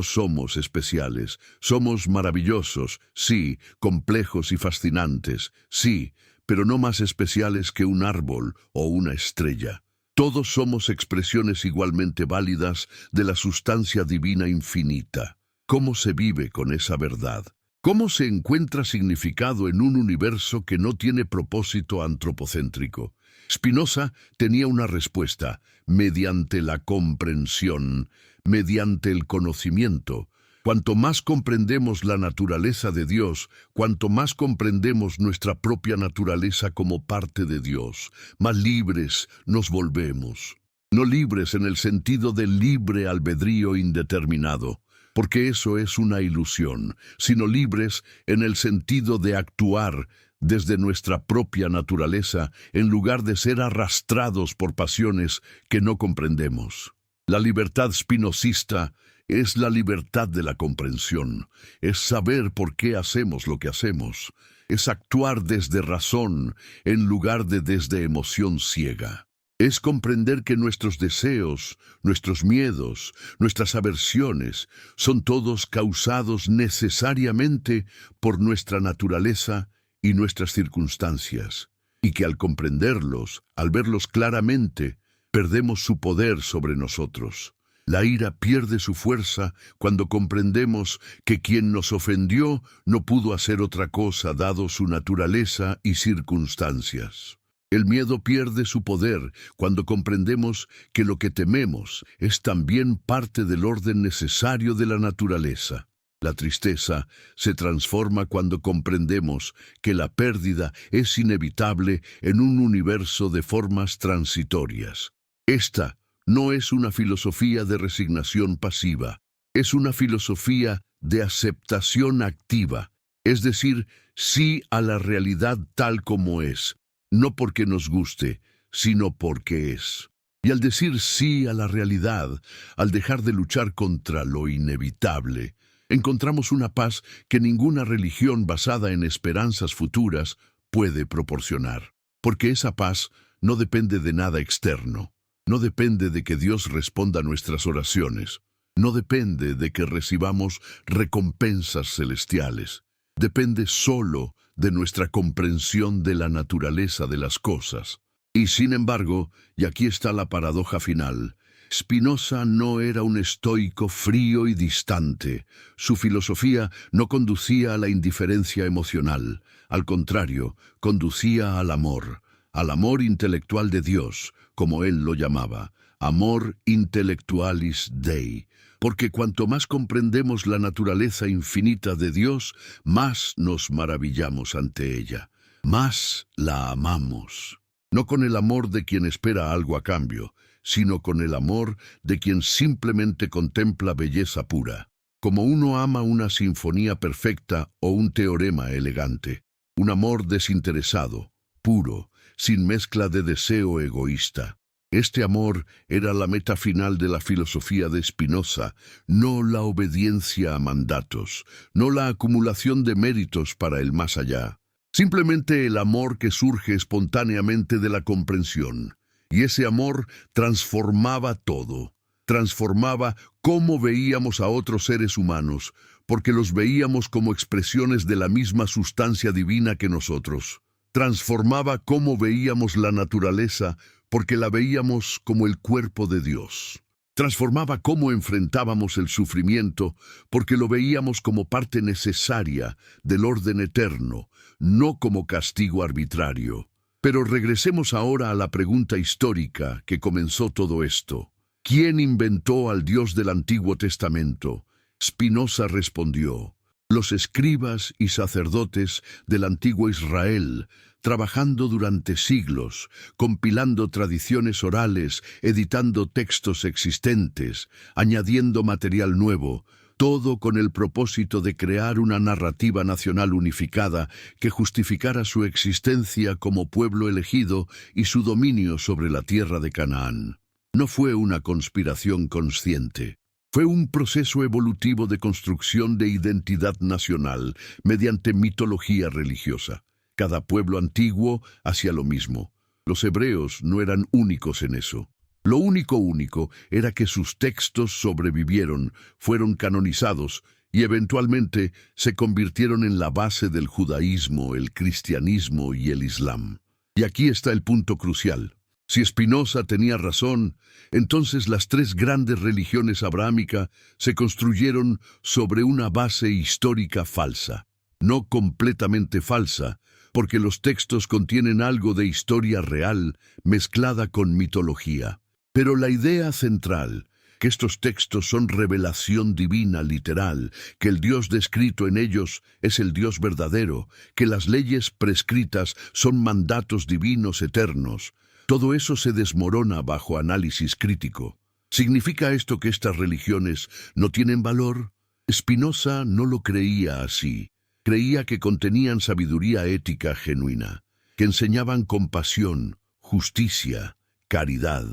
somos especiales, somos maravillosos, sí, complejos y fascinantes, sí, pero no más especiales que un árbol o una estrella. Todos somos expresiones igualmente válidas de la sustancia divina infinita. ¿Cómo se vive con esa verdad? ¿Cómo se encuentra significado en un universo que no tiene propósito antropocéntrico? Spinoza tenía una respuesta: mediante la comprensión, mediante el conocimiento. Cuanto más comprendemos la naturaleza de Dios, cuanto más comprendemos nuestra propia naturaleza como parte de Dios, más libres nos volvemos. No libres en el sentido del libre albedrío indeterminado, porque eso es una ilusión, sino libres en el sentido de actuar desde nuestra propia naturaleza en lugar de ser arrastrados por pasiones que no comprendemos. La libertad spinozista es la libertad de la comprensión, es saber por qué hacemos lo que hacemos, es actuar desde razón en lugar de desde emoción ciega. Es comprender que nuestros deseos, nuestros miedos, nuestras aversiones son todos causados necesariamente por nuestra naturaleza y nuestras circunstancias, y que al comprenderlos, al verlos claramente, perdemos su poder sobre nosotros. La ira pierde su fuerza cuando comprendemos que quien nos ofendió no pudo hacer otra cosa dado su naturaleza y circunstancias. El miedo pierde su poder cuando comprendemos que lo que tememos es también parte del orden necesario de la naturaleza. La tristeza se transforma cuando comprendemos que la pérdida es inevitable en un universo de formas transitorias. Esta no es una filosofía de resignación pasiva, es una filosofía de aceptación activa, es decir, sí a la realidad tal como es, no porque nos guste, sino porque es. Y al decir sí a la realidad, al dejar de luchar contra lo inevitable, encontramos una paz que ninguna religión basada en esperanzas futuras puede proporcionar, porque esa paz no depende de nada externo. No depende de que Dios responda a nuestras oraciones. No depende de que recibamos recompensas celestiales. Depende solo de nuestra comprensión de la naturaleza de las cosas. Y sin embargo, y aquí está la paradoja final, Spinoza no era un estoico frío y distante. Su filosofía no conducía a la indiferencia emocional. Al contrario, conducía al amor intelectual de Dios, como él lo llamaba, amor intellectualis Dei, porque cuanto más comprendemos la naturaleza infinita de Dios, más nos maravillamos ante ella, más la amamos. No con el amor de quien espera algo a cambio, sino con el amor de quien simplemente contempla belleza pura, como uno ama una sinfonía perfecta o un teorema elegante, un amor desinteresado, puro, sin mezcla de deseo egoísta. Este amor era la meta final de la filosofía de Spinoza, no la obediencia a mandatos, no la acumulación de méritos para el más allá. Simplemente el amor que surge espontáneamente de la comprensión. Y ese amor transformaba todo. Transformaba cómo veíamos a otros seres humanos, porque los veíamos como expresiones de la misma sustancia divina que nosotros. Transformaba cómo veíamos la naturaleza, porque la veíamos como el cuerpo de Dios. Transformaba cómo enfrentábamos el sufrimiento, porque lo veíamos como parte necesaria del orden eterno, no como castigo arbitrario. Pero regresemos ahora a la pregunta histórica que comenzó todo esto. ¿Quién inventó al Dios del Antiguo Testamento? Spinoza respondió: los escribas y sacerdotes del antiguo Israel, trabajando durante siglos, compilando tradiciones orales, editando textos existentes, añadiendo material nuevo, todo con el propósito de crear una narrativa nacional unificada que justificara su existencia como pueblo elegido y su dominio sobre la tierra de Canaán. No fue una conspiración consciente. Fue un proceso evolutivo de construcción de identidad nacional mediante mitología religiosa. Cada pueblo antiguo hacía lo mismo. Los hebreos no eran únicos en eso. Lo único era que sus textos sobrevivieron, fueron canonizados y eventualmente se convirtieron en la base del judaísmo, el cristianismo y el islam. Y aquí está el punto crucial. Si Spinoza tenía razón, entonces las tres grandes religiones abrahámicas se construyeron sobre una base histórica falsa. No completamente falsa, porque los textos contienen algo de historia real mezclada con mitología. Pero la idea central, que estos textos son revelación divina literal, que el Dios descrito en ellos es el Dios verdadero, que las leyes prescritas son mandatos divinos eternos, todo eso se desmorona bajo análisis crítico. ¿Significa esto que estas religiones no tienen valor? Spinoza no lo creía así. Creía que contenían sabiduría ética genuina, que enseñaban compasión, justicia, caridad,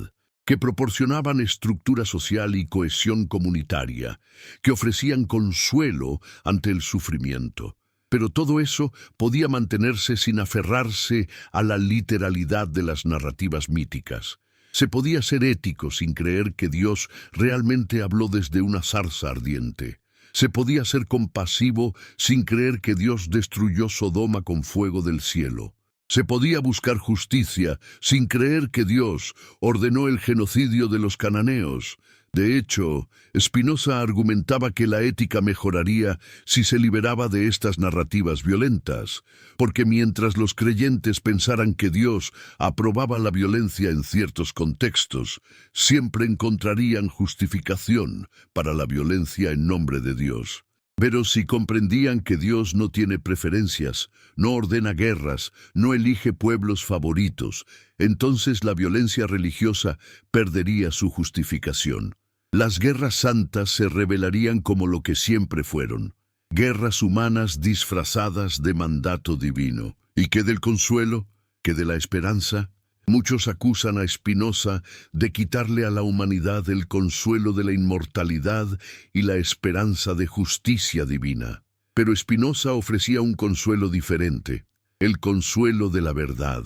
que proporcionaban estructura social y cohesión comunitaria, que ofrecían consuelo ante el sufrimiento. Pero todo eso podía mantenerse sin aferrarse a la literalidad de las narrativas míticas. Se podía ser ético sin creer que Dios realmente habló desde una zarza ardiente. Se podía ser compasivo sin creer que Dios destruyó Sodoma con fuego del cielo. Se podía buscar justicia sin creer que Dios ordenó el genocidio de los cananeos. De hecho, Spinoza argumentaba que la ética mejoraría si se liberaba de estas narrativas violentas, porque mientras los creyentes pensaran que Dios aprobaba la violencia en ciertos contextos, siempre encontrarían justificación para la violencia en nombre de Dios. Pero si comprendían que Dios no tiene preferencias, no ordena guerras, no elige pueblos favoritos, entonces la violencia religiosa perdería su justificación. Las guerras santas se revelarían como lo que siempre fueron, guerras humanas disfrazadas de mandato divino. ¿Y qué del consuelo? ¿Qué de la esperanza? Muchos acusan a Spinoza de quitarle a la humanidad el consuelo de la inmortalidad y la esperanza de justicia divina. Pero Spinoza ofrecía un consuelo diferente, el consuelo de la verdad,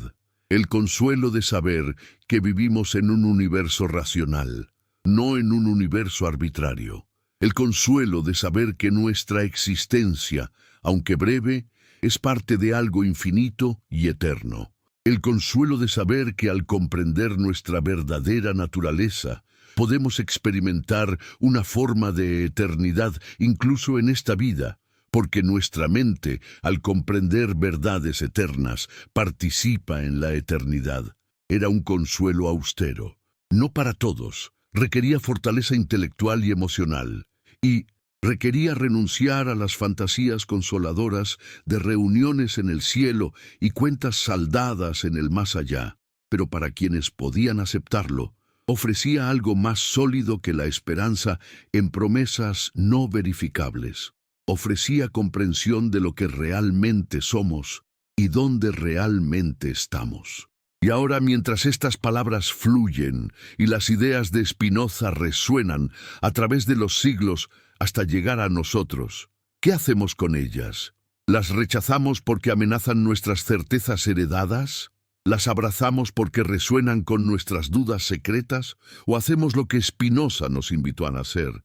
el consuelo de saber que vivimos en un universo racional, no en un universo arbitrario. El consuelo de saber que nuestra existencia, aunque breve, es parte de algo infinito y eterno. El consuelo de saber que al comprender nuestra verdadera naturaleza, podemos experimentar una forma de eternidad incluso en esta vida, porque nuestra mente, al comprender verdades eternas, participa en la eternidad. Era un consuelo austero, no para todos. Requería fortaleza intelectual y emocional, y requería renunciar a las fantasías consoladoras de reuniones en el cielo y cuentas saldadas en el más allá. Pero para quienes podían aceptarlo, ofrecía algo más sólido que la esperanza en promesas no verificables. Ofrecía comprensión de lo que realmente somos y dónde realmente estamos. Y ahora, mientras estas palabras fluyen y las ideas de Spinoza resuenan a través de los siglos hasta llegar a nosotros, ¿qué hacemos con ellas? ¿Las rechazamos porque amenazan nuestras certezas heredadas? ¿Las abrazamos porque resuenan con nuestras dudas secretas? ¿O hacemos lo que Spinoza nos invitó a hacer?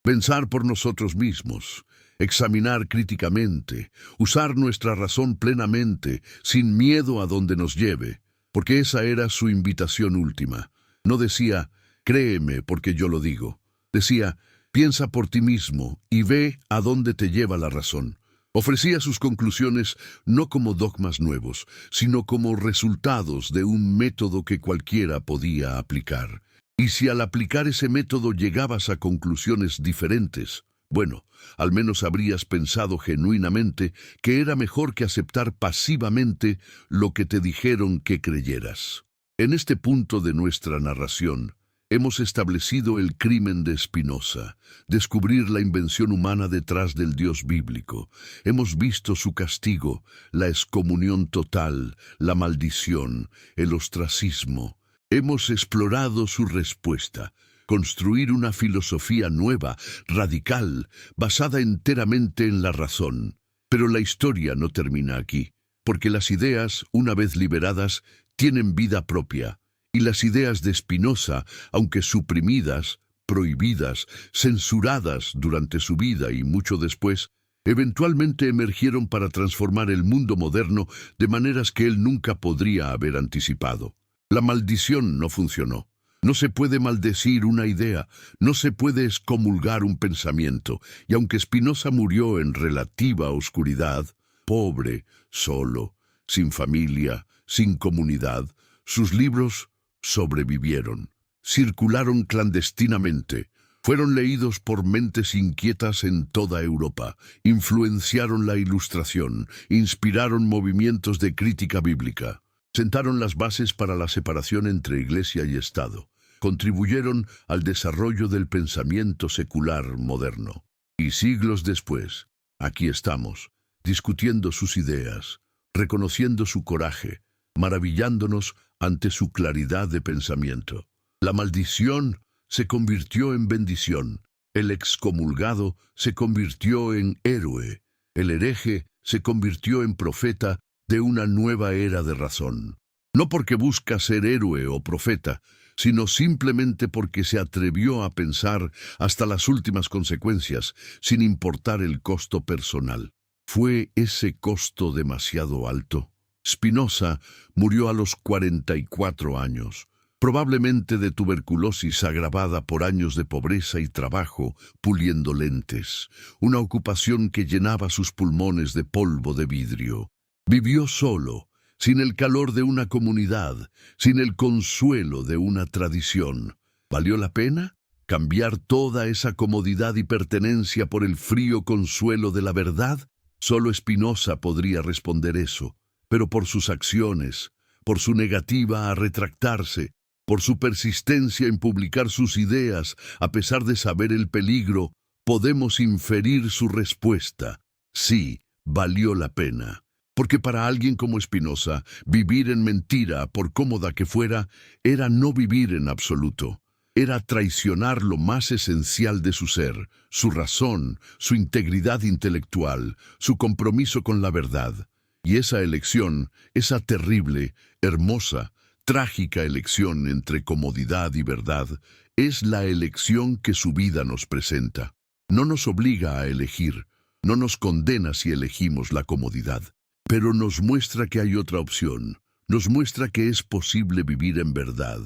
Pensar por nosotros mismos, examinar críticamente, usar nuestra razón plenamente, sin miedo a donde nos lleve. Porque esa era su invitación última. No decía, créeme porque yo lo digo. Decía, piensa por ti mismo y ve a dónde te lleva la razón. Ofrecía sus conclusiones no como dogmas nuevos, sino como resultados de un método que cualquiera podía aplicar. Y si al aplicar ese método llegabas a conclusiones diferentes, bueno, al menos habrías pensado genuinamente que era mejor que aceptar pasivamente lo que te dijeron que creyeras. En este punto de nuestra narración, hemos establecido el crimen de Spinoza, descubrir la invención humana detrás del Dios bíblico. Hemos visto su castigo, la excomunión total, la maldición, el ostracismo. Hemos explorado su respuesta. Construir una filosofía nueva, radical, basada enteramente en la razón. Pero la historia no termina aquí, porque las ideas, una vez liberadas, tienen vida propia, y las ideas de Spinoza, aunque suprimidas, prohibidas, censuradas durante su vida y mucho después, eventualmente emergieron para transformar el mundo moderno de maneras que él nunca podría haber anticipado. La maldición no funcionó. No se puede maldecir una idea, no se puede excomulgar un pensamiento, y aunque Spinoza murió en relativa oscuridad, pobre, solo, sin familia, sin comunidad, sus libros sobrevivieron, circularon clandestinamente, fueron leídos por mentes inquietas en toda Europa, influenciaron la Ilustración, inspiraron movimientos de crítica bíblica. Sentaron las bases para la separación entre Iglesia y Estado. Contribuyeron al desarrollo del pensamiento secular moderno. Y siglos después, aquí estamos, discutiendo sus ideas, reconociendo su coraje, maravillándonos ante su claridad de pensamiento. La maldición se convirtió en bendición. El excomulgado se convirtió en héroe. El hereje se convirtió en profeta de una nueva era de razón. No porque busca ser héroe o profeta, sino simplemente porque se atrevió a pensar hasta las últimas consecuencias, sin importar el costo personal. ¿Fue ese costo demasiado alto? Spinoza murió a los 44 años, probablemente de tuberculosis agravada por años de pobreza y trabajo puliendo lentes, una ocupación que llenaba sus pulmones de polvo de vidrio. Vivió solo, sin el calor de una comunidad, sin el consuelo de una tradición. ¿Valió la pena cambiar toda esa comodidad y pertenencia por el frío consuelo de la verdad? Solo Spinoza podría responder eso, pero por sus acciones, por su negativa a retractarse, por su persistencia en publicar sus ideas, a pesar de saber el peligro, podemos inferir su respuesta. Sí, valió la pena. Porque para alguien como Spinoza, vivir en mentira, por cómoda que fuera, era no vivir en absoluto. Era traicionar lo más esencial de su ser, su razón, su integridad intelectual, su compromiso con la verdad. Y esa elección, esa terrible, hermosa, trágica elección entre comodidad y verdad, es la elección que su vida nos presenta. No nos obliga a elegir, no nos condena si elegimos la comodidad, pero nos muestra que hay otra opción, nos muestra que es posible vivir en verdad,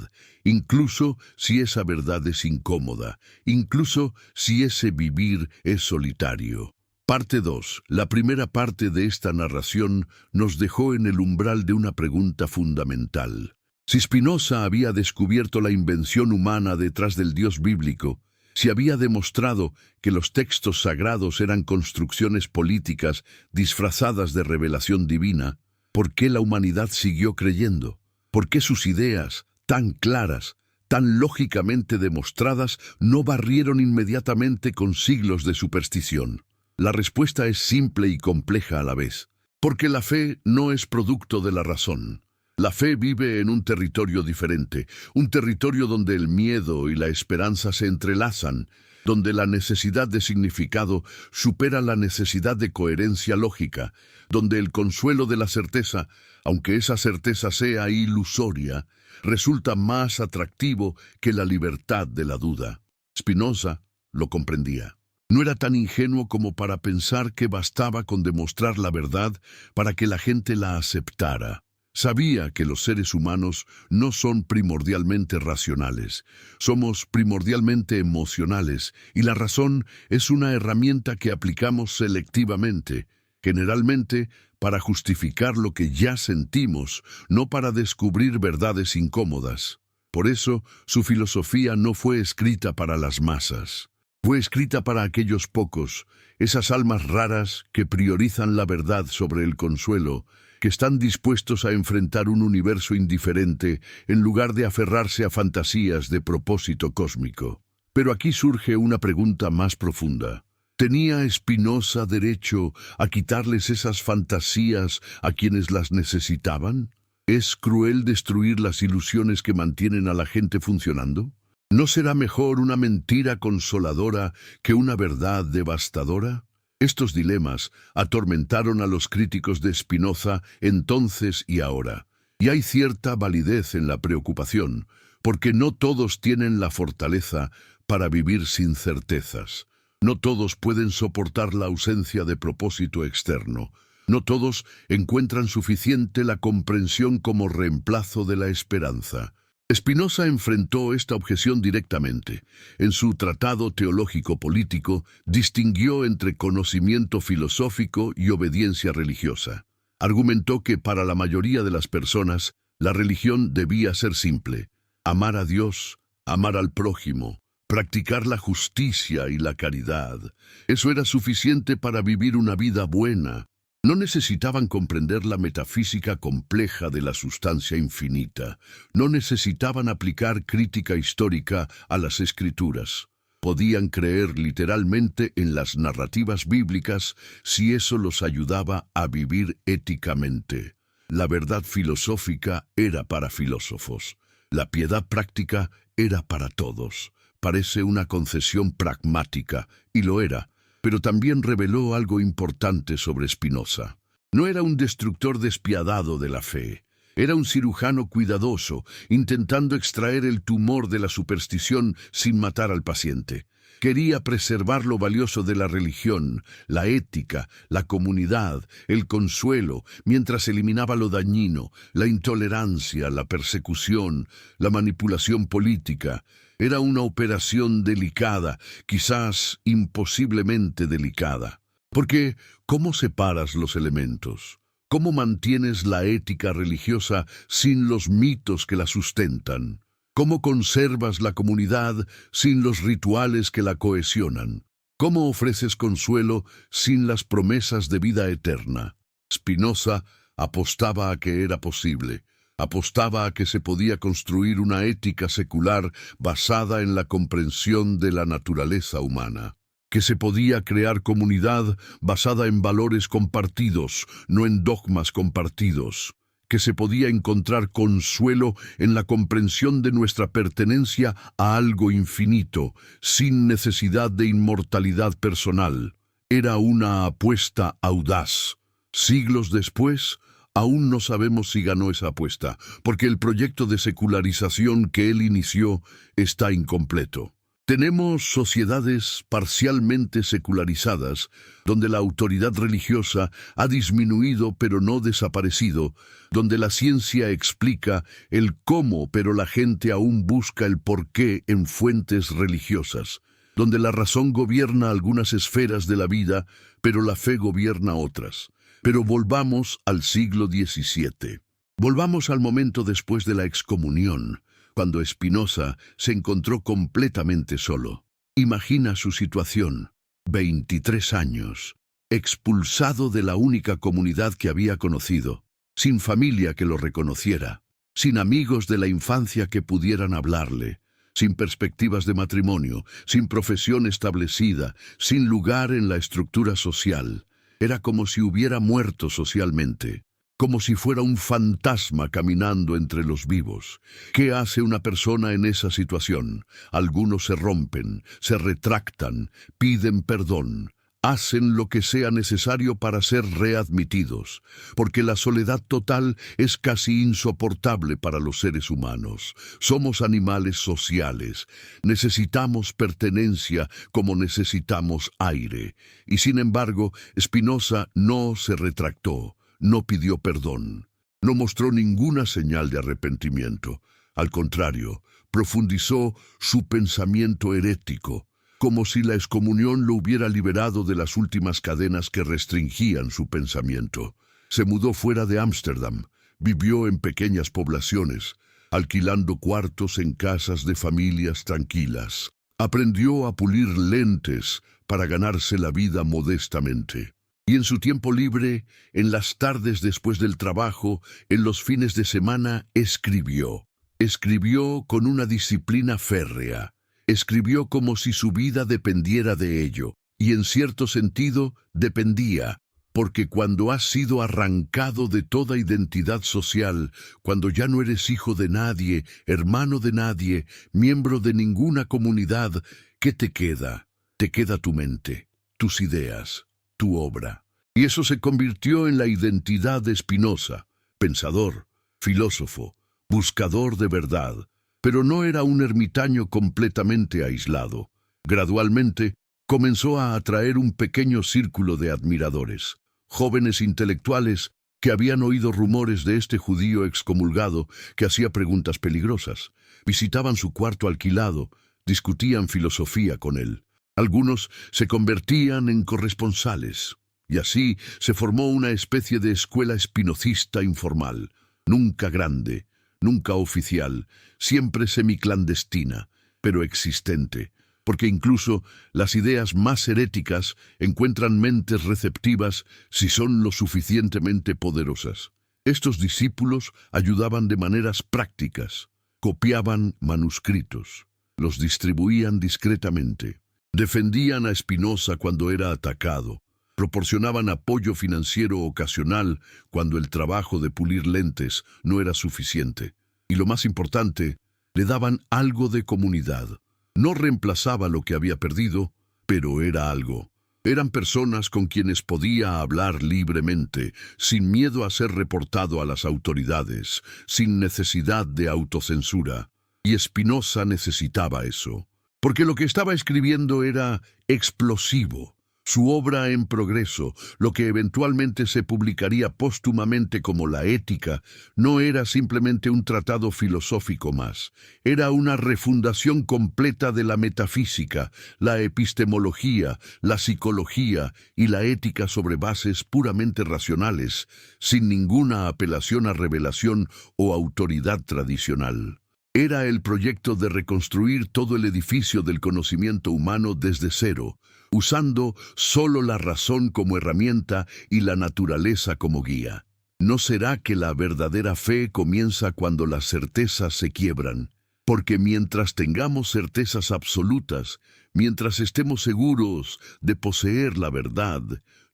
incluso si esa verdad es incómoda, incluso si ese vivir es solitario. Parte 2. La primera parte de esta narración nos dejó en el umbral de una pregunta fundamental. Si Spinoza había descubierto la invención humana detrás del Dios bíblico, si había demostrado que los textos sagrados eran construcciones políticas disfrazadas de revelación divina, ¿por qué la humanidad siguió creyendo? ¿Por qué sus ideas, tan claras, tan lógicamente demostradas, no barrieron inmediatamente con siglos de superstición? La respuesta es simple y compleja a la vez, porque la fe no es producto de la razón. La fe vive en un territorio diferente, un territorio donde el miedo y la esperanza se entrelazan, donde la necesidad de significado supera la necesidad de coherencia lógica, donde el consuelo de la certeza, aunque esa certeza sea ilusoria, resulta más atractivo que la libertad de la duda. Spinoza lo comprendía. No era tan ingenuo como para pensar que bastaba con demostrar la verdad para que la gente la aceptara. Sabía que los seres humanos no son primordialmente racionales, somos primordialmente emocionales, y la razón es una herramienta que aplicamos selectivamente, generalmente para justificar lo que ya sentimos, no para descubrir verdades incómodas. Por eso, su filosofía no fue escrita para las masas. Fue escrita para aquellos pocos, esas almas raras que priorizan la verdad sobre el consuelo, que están dispuestos a enfrentar un universo indiferente en lugar de aferrarse a fantasías de propósito cósmico. Pero aquí surge una pregunta más profunda. ¿Tenía Spinoza derecho a quitarles esas fantasías a quienes las necesitaban? ¿Es cruel destruir las ilusiones que mantienen a la gente funcionando? ¿No será mejor una mentira consoladora que una verdad devastadora? Estos dilemas atormentaron a los críticos de Spinoza entonces y ahora, y hay cierta validez en la preocupación, porque no todos tienen la fortaleza para vivir sin certezas. No todos pueden soportar la ausencia de propósito externo. No todos encuentran suficiente la comprensión como reemplazo de la esperanza. Spinoza enfrentó esta objeción directamente. En su tratado teológico-político distinguió entre conocimiento filosófico y obediencia religiosa. Argumentó que para la mayoría de las personas la religión debía ser simple: amar a Dios, amar al prójimo, practicar la justicia y la caridad. Eso era suficiente para vivir una vida buena. No necesitaban comprender la metafísica compleja de la sustancia infinita. No necesitaban aplicar crítica histórica a las escrituras. Podían creer literalmente en las narrativas bíblicas si eso los ayudaba a vivir éticamente. La verdad filosófica era para filósofos. La piedad práctica era para todos. Parece una concesión pragmática, y lo era. Pero también reveló algo importante sobre Spinoza. No era un destructor despiadado de la fe. Era un cirujano cuidadoso, intentando extraer el tumor de la superstición sin matar al paciente. Quería preservar lo valioso de la religión, la ética, la comunidad, el consuelo, mientras eliminaba lo dañino, la intolerancia, la persecución, la manipulación política. Era una operación delicada, quizás imposiblemente delicada. Porque, ¿cómo separas los elementos? ¿Cómo mantienes la ética religiosa sin los mitos que la sustentan? ¿Cómo conservas la comunidad sin los rituales que la cohesionan? ¿Cómo ofreces consuelo sin las promesas de vida eterna? Spinoza apostaba a que era posible. Apostaba a que se podía construir una ética secular basada en la comprensión de la naturaleza humana. Que se podía crear comunidad basada en valores compartidos, no en dogmas compartidos. Que se podía encontrar consuelo en la comprensión de nuestra pertenencia a algo infinito, sin necesidad de inmortalidad personal. Era una apuesta audaz. Siglos después, aún no sabemos si ganó esa apuesta, porque el proyecto de secularización que él inició está incompleto. Tenemos sociedades parcialmente secularizadas, donde la autoridad religiosa ha disminuido pero no desaparecido, donde la ciencia explica el cómo pero la gente aún busca el porqué en fuentes religiosas, donde la razón gobierna algunas esferas de la vida, pero la fe gobierna otras. Pero volvamos al siglo XVII. Volvamos al momento después de la excomunión, cuando Spinoza se encontró completamente solo. Imagina su situación. 23 años, expulsado de la única comunidad que había conocido, sin familia que lo reconociera, sin amigos de la infancia que pudieran hablarle, sin perspectivas de matrimonio, sin profesión establecida, sin lugar en la estructura social. Era como si hubiera muerto socialmente. Como si fuera un fantasma caminando entre los vivos. ¿Qué hace una persona en esa situación? Algunos se rompen, se retractan, piden perdón, hacen lo que sea necesario para ser readmitidos, porque la soledad total es casi insoportable para los seres humanos. Somos animales sociales, necesitamos pertenencia como necesitamos aire. Y sin embargo, Spinoza no se retractó. No pidió perdón, no mostró ninguna señal de arrepentimiento. Al contrario, profundizó su pensamiento herético, como si la excomunión lo hubiera liberado de las últimas cadenas que restringían su pensamiento. Se mudó fuera de Ámsterdam, vivió en pequeñas poblaciones, alquilando cuartos en casas de familias tranquilas. Aprendió a pulir lentes para ganarse la vida modestamente. Y en su tiempo libre, en las tardes después del trabajo, en los fines de semana, escribió. Escribió con una disciplina férrea. Escribió como si su vida dependiera de ello. Y en cierto sentido, dependía. Porque cuando has sido arrancado de toda identidad social, cuando ya no eres hijo de nadie, hermano de nadie, miembro de ninguna comunidad, ¿qué te queda? Te queda tu mente, tus ideas, tu obra. Y eso se convirtió en la identidad de Spinoza, pensador, filósofo, buscador de verdad, pero no era un ermitaño completamente aislado. Gradualmente, comenzó a atraer un pequeño círculo de admiradores, jóvenes intelectuales que habían oído rumores de este judío excomulgado que hacía preguntas peligrosas. Visitaban su cuarto alquilado, discutían filosofía con él. Algunos se convertían en corresponsales, y así se formó una especie de escuela spinocista informal, nunca grande, nunca oficial, siempre semiclandestina, pero existente, porque incluso las ideas más heréticas encuentran mentes receptivas si son lo suficientemente poderosas. Estos discípulos ayudaban de maneras prácticas, copiaban manuscritos, los distribuían discretamente. Defendían a Spinoza cuando era atacado, proporcionaban apoyo financiero ocasional cuando el trabajo de pulir lentes no era suficiente. Y lo más importante, le daban algo de comunidad. No reemplazaba lo que había perdido, pero era algo. Eran personas con quienes podía hablar libremente, sin miedo a ser reportado a las autoridades, sin necesidad de autocensura. Y Spinoza necesitaba eso, porque lo que estaba escribiendo era explosivo. Su obra en progreso, lo que eventualmente se publicaría póstumamente como la Ética, no era simplemente un tratado filosófico más. Era una refundación completa de la metafísica, la epistemología, la psicología y la ética sobre bases puramente racionales, sin ninguna apelación a revelación o autoridad tradicional. Era el proyecto de reconstruir todo el edificio del conocimiento humano desde cero, usando solo la razón como herramienta y la naturaleza como guía. ¿No será que la verdadera fe comienza cuando las certezas se quiebran? Porque mientras tengamos certezas absolutas, mientras estemos seguros de poseer la verdad,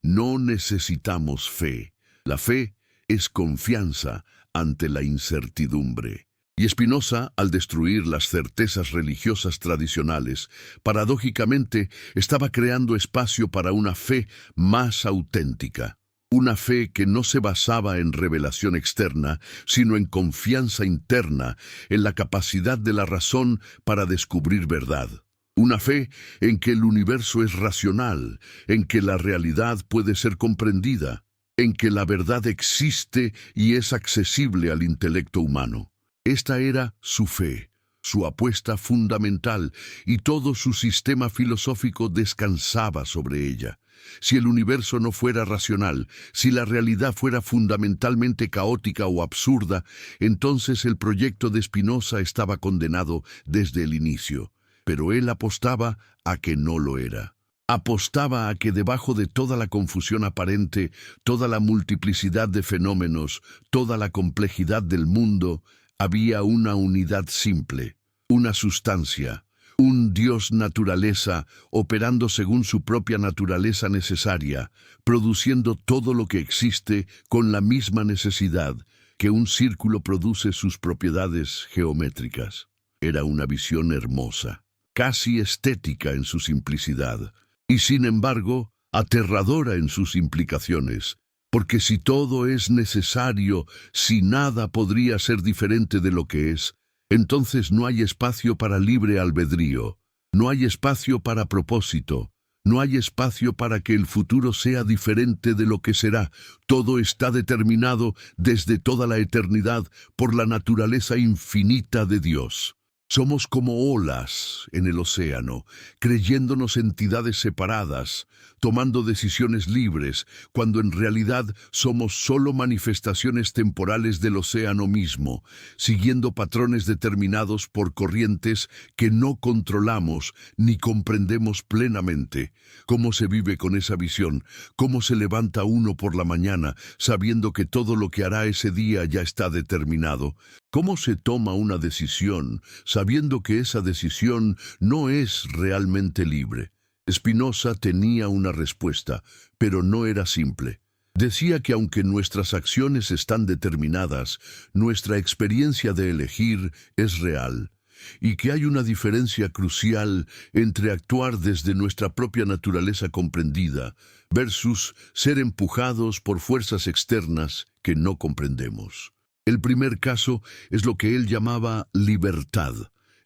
no necesitamos fe. La fe es confianza ante la incertidumbre. Y Spinoza, al destruir las certezas religiosas tradicionales, paradójicamente estaba creando espacio para una fe más auténtica. Una fe que no se basaba en revelación externa, sino en confianza interna, en la capacidad de la razón para descubrir verdad. Una fe en que el universo es racional, en que la realidad puede ser comprendida, en que la verdad existe y es accesible al intelecto humano. Esta era su fe, su apuesta fundamental, y todo su sistema filosófico descansaba sobre ella. Si el universo no fuera racional, si la realidad fuera fundamentalmente caótica o absurda, entonces el proyecto de Spinoza estaba condenado desde el inicio. Pero él apostaba a que no lo era. Apostaba a que debajo de toda la confusión aparente, toda la multiplicidad de fenómenos, toda la complejidad del mundo, había una unidad simple, una sustancia, un Dios naturaleza operando según su propia naturaleza necesaria, produciendo todo lo que existe con la misma necesidad que un círculo produce sus propiedades geométricas. Era una visión hermosa, casi estética en su simplicidad, y sin embargo, aterradora en sus implicaciones. Porque si todo es necesario, si nada podría ser diferente de lo que es, entonces no hay espacio para libre albedrío, no hay espacio para propósito, no hay espacio para que el futuro sea diferente de lo que será. Todo está determinado desde toda la eternidad por la naturaleza infinita de Dios. Somos como olas en el océano, creyéndonos entidades separadas, tomando decisiones libres, cuando en realidad somos solo manifestaciones temporales del océano mismo, siguiendo patrones determinados por corrientes que no controlamos ni comprendemos plenamente. ¿Cómo se vive con esa visión? ¿Cómo se levanta uno por la mañana sabiendo que todo lo que hará ese día ya está determinado? ¿Cómo se toma una decisión sabiendo que esa decisión no es realmente libre? Spinoza tenía una respuesta, pero no era simple. Decía que aunque nuestras acciones están determinadas, nuestra experiencia de elegir es real, y que hay una diferencia crucial entre actuar desde nuestra propia naturaleza comprendida versus ser empujados por fuerzas externas que no comprendemos. El primer caso es lo que él llamaba libertad,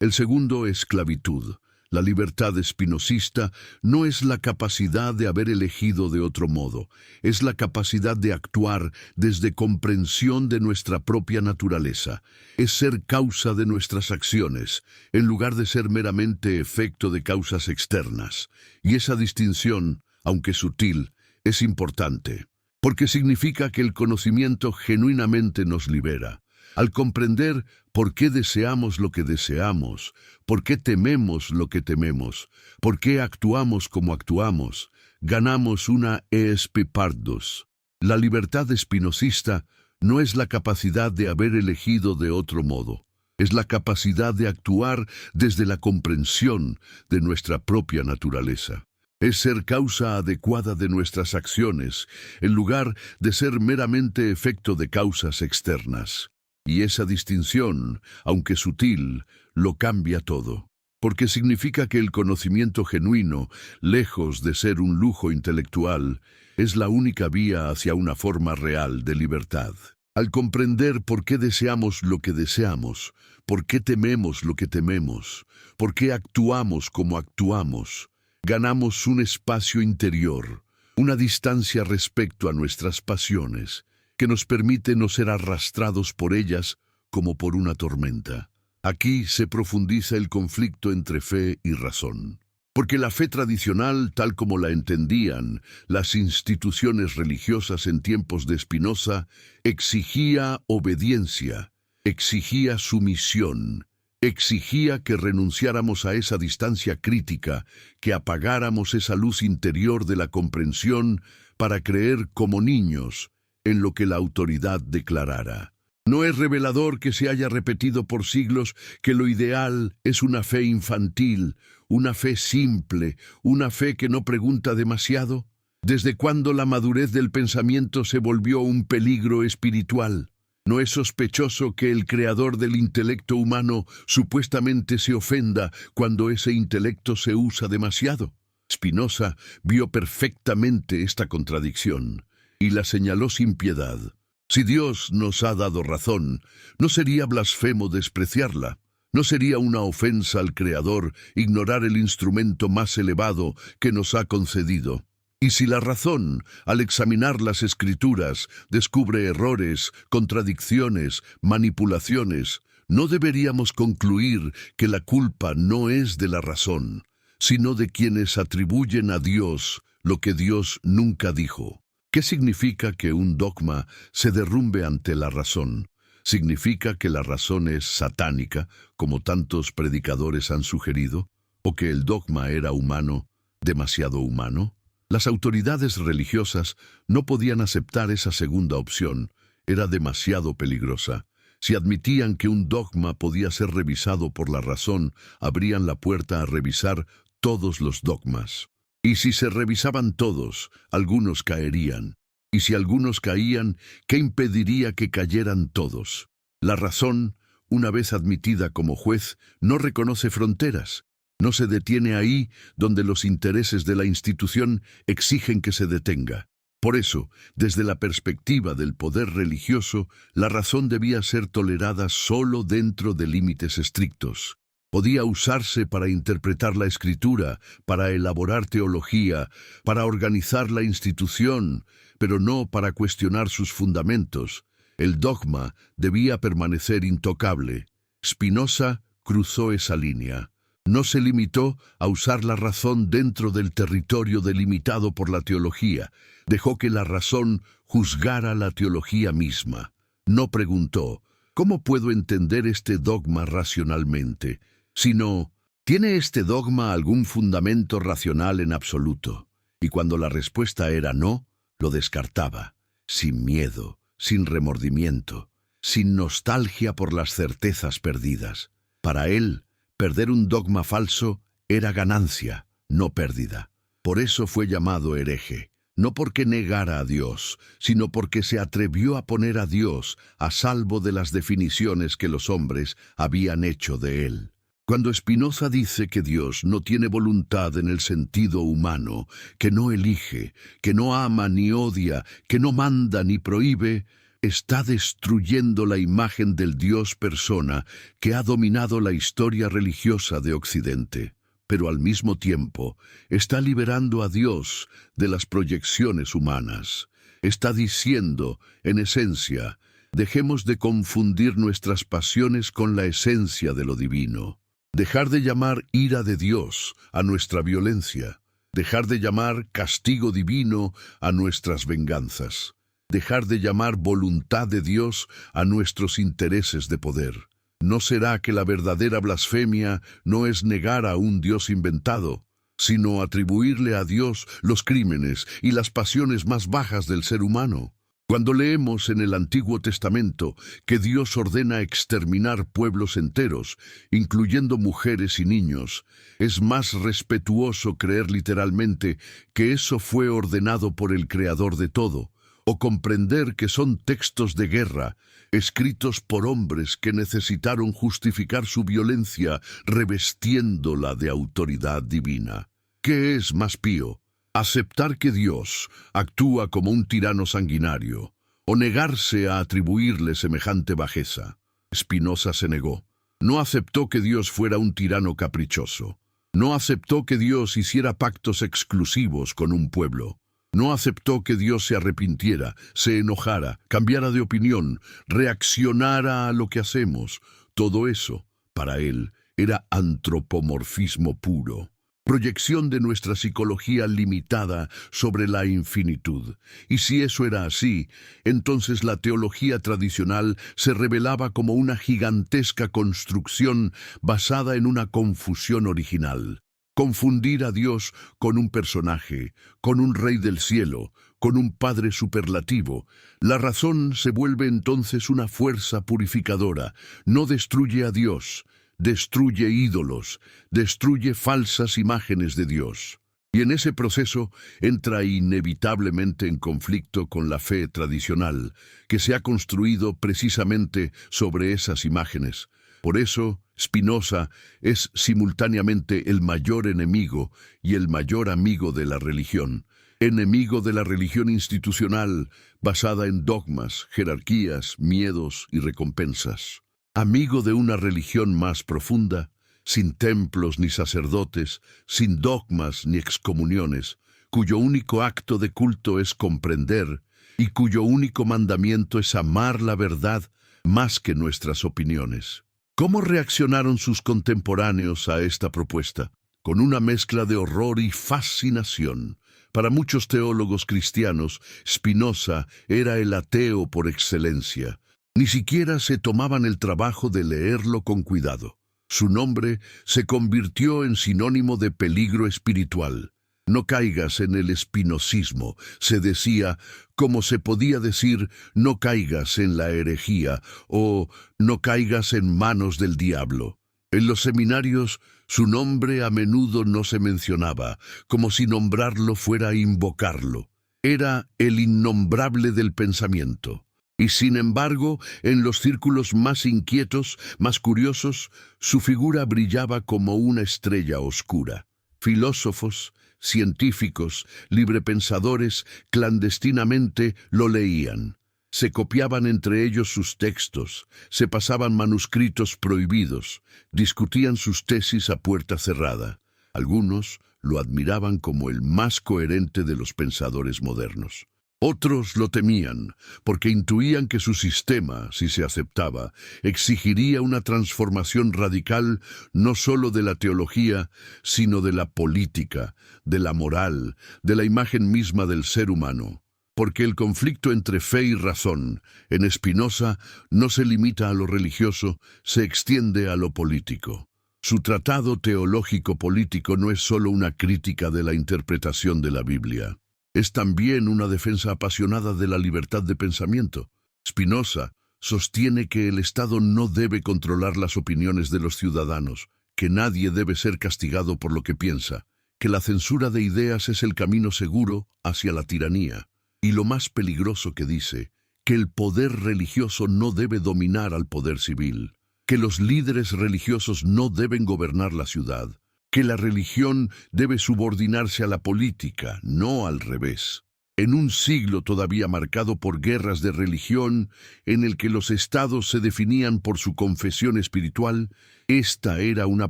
el segundo esclavitud. La libertad espinosista no es la capacidad de haber elegido de otro modo, es la capacidad de actuar desde comprensión de nuestra propia naturaleza, es ser causa de nuestras acciones, en lugar de ser meramente efecto de causas externas. Y esa distinción, aunque sutil, es importante, porque significa que el conocimiento genuinamente nos libera. Al comprender por qué deseamos lo que deseamos, por qué tememos lo que tememos, por qué actuamos como actuamos, ganamos una espipardos. La libertad espinosista no es la capacidad de haber elegido de otro modo, es la capacidad de actuar desde la comprensión de nuestra propia naturaleza. Es ser causa adecuada de nuestras acciones, en lugar de ser meramente efecto de causas externas. Y esa distinción, aunque sutil, lo cambia todo. porque significa que el conocimiento genuino, lejos de ser un lujo intelectual, es la única vía hacia una forma real de libertad. Al comprender por qué deseamos lo que deseamos, por qué tememos lo que tememos, por qué actuamos como actuamos, ganamos un espacio interior, una distancia respecto a nuestras pasiones, que nos permite no ser arrastrados por ellas como por una tormenta. Aquí se profundiza el conflicto entre fe y razón. Porque la fe tradicional, tal como la entendían las instituciones religiosas en tiempos de Spinoza, exigía obediencia, exigía sumisión, exigía que renunciáramos a esa distancia crítica, que apagáramos esa luz interior de la comprensión para creer como niños en lo que la autoridad declarara. ¿No es revelador que se haya repetido por siglos que lo ideal es una fe infantil, una fe simple, una fe que no pregunta demasiado? ¿Desde cuándo la madurez del pensamiento se volvió un peligro espiritual? ¿No es sospechoso que el creador del intelecto humano supuestamente se ofenda cuando ese intelecto se usa demasiado? Spinoza vio perfectamente esta contradicción y la señaló sin piedad. Si Dios nos ha dado razón, no sería blasfemo despreciarla, no sería una ofensa al Creador ignorar el instrumento más elevado que nos ha concedido. Y si la razón, al examinar las Escrituras, descubre errores, contradicciones, manipulaciones, ¿no deberíamos concluir que la culpa no es de la razón, sino de quienes atribuyen a Dios lo que Dios nunca dijo? ¿Qué significa que un dogma se derrumbe ante la razón? ¿Significa que la razón es satánica, como tantos predicadores han sugerido? ¿O que el dogma era humano, demasiado humano? Las autoridades religiosas no podían aceptar esa segunda opción, era demasiado peligrosa. Si admitían que un dogma podía ser revisado por la razón, abrían la puerta a revisar todos los dogmas. Y si se revisaban todos, algunos caerían. Y si algunos caían, ¿qué impediría que cayeran todos? La razón, una vez admitida como juez, no reconoce fronteras. No se detiene ahí donde los intereses de la institución exigen que se detenga. Por eso, desde la perspectiva del poder religioso, la razón debía ser tolerada solo dentro de límites estrictos. Podía usarse para interpretar la Escritura, para elaborar teología, para organizar la institución, pero no para cuestionar sus fundamentos. El dogma debía permanecer intocable. Spinoza cruzó esa línea. No se limitó a usar la razón dentro del territorio delimitado por la teología. Dejó que la razón juzgara la teología misma. No preguntó, ¿cómo puedo entender este dogma racionalmente? Sino, ¿tiene este dogma algún fundamento racional en absoluto? Y cuando la respuesta era no, lo descartaba, sin miedo, sin remordimiento, sin nostalgia por las certezas perdidas. Para él, perder un dogma falso era ganancia, no pérdida. Por eso fue llamado hereje, no porque negara a Dios, sino porque se atrevió a poner a Dios a salvo de las definiciones que los hombres habían hecho de él. Cuando Spinoza dice que Dios no tiene voluntad en el sentido humano, que no elige, que no ama ni odia, que no manda ni prohíbe, está destruyendo la imagen del Dios persona que ha dominado la historia religiosa de Occidente. Pero al mismo tiempo está liberando a Dios de las proyecciones humanas. Está diciendo, en esencia, dejemos de confundir nuestras pasiones con la esencia de lo divino. Dejar de llamar ira de Dios a nuestra violencia. Dejar de llamar castigo divino a nuestras venganzas. Dejar de llamar voluntad de Dios a nuestros intereses de poder. ¿No será que la verdadera blasfemia no es negar a un Dios inventado, sino atribuirle a Dios los crímenes y las pasiones más bajas del ser humano? Cuando leemos en el Antiguo Testamento que Dios ordena exterminar pueblos enteros, incluyendo mujeres y niños, es más respetuoso creer literalmente que eso fue ordenado por el Creador de todo, o comprender que son textos de guerra, escritos por hombres que necesitaron justificar su violencia revestiéndola de autoridad divina. ¿Qué es más pío? ¿Aceptar que Dios actúa como un tirano sanguinario o negarse a atribuirle semejante bajeza? Spinoza se negó. No aceptó que Dios fuera un tirano caprichoso. No aceptó que Dios hiciera pactos exclusivos con un pueblo. No aceptó que Dios se arrepintiera, se enojara, cambiara de opinión, reaccionara a lo que hacemos. Todo eso, para él, era antropomorfismo puro, proyección de nuestra psicología limitada sobre la infinitud. Y si eso era así, entonces la teología tradicional se revelaba como una gigantesca construcción basada en una confusión original. Confundir a Dios con un personaje, con un rey del cielo, con un padre superlativo. La razón se vuelve entonces una fuerza purificadora. No destruye a Dios, destruye ídolos, destruye falsas imágenes de Dios. Y en ese proceso entra inevitablemente en conflicto con la fe tradicional, que se ha construido precisamente sobre esas imágenes. Por eso, Spinoza es simultáneamente el mayor enemigo y el mayor amigo de la religión. Enemigo de la religión institucional, basada en dogmas, jerarquías, miedos y recompensas. Amigo de una religión más profunda, sin templos ni sacerdotes, sin dogmas ni excomuniones, cuyo único acto de culto es comprender y cuyo único mandamiento es amar la verdad más que nuestras opiniones. ¿Cómo reaccionaron sus contemporáneos a esta propuesta? Con una mezcla de horror y fascinación. Para muchos teólogos cristianos, Spinoza era el ateo por excelencia. Ni siquiera se tomaban el trabajo de leerlo con cuidado. Su nombre se convirtió en sinónimo de peligro espiritual. No caigas en el espinosismo, se decía, como se podía decir, no caigas en la herejía o no caigas en manos del diablo. En los seminarios, su nombre a menudo no se mencionaba, como si nombrarlo fuera invocarlo. Era el innombrable del pensamiento. Y sin embargo, en los círculos más inquietos, más curiosos, su figura brillaba como una estrella oscura. Filósofos, científicos, librepensadores, clandestinamente lo leían. Se copiaban entre ellos sus textos, se pasaban manuscritos prohibidos, discutían sus tesis a puerta cerrada. Algunos lo admiraban como el más coherente de los pensadores modernos. Otros lo temían, porque intuían que su sistema, si se aceptaba, exigiría una transformación radical no solo de la teología, sino de la política, de la moral, de la imagen misma del ser humano. Porque el conflicto entre fe y razón, en Spinoza, no se limita a lo religioso, se extiende a lo político. Su tratado teológico-político no es solo una crítica de la interpretación de la Biblia. Es también una defensa apasionada de la libertad de pensamiento. Spinoza sostiene que el Estado no debe controlar las opiniones de los ciudadanos, que nadie debe ser castigado por lo que piensa, que la censura de ideas es el camino seguro hacia la tiranía. Y lo más peligroso que dice, que el poder religioso no debe dominar al poder civil, que los líderes religiosos no deben gobernar la ciudad, que la religión debe subordinarse a la política, no al revés. En un siglo todavía marcado por guerras de religión, en el que los estados se definían por su confesión espiritual, esta era una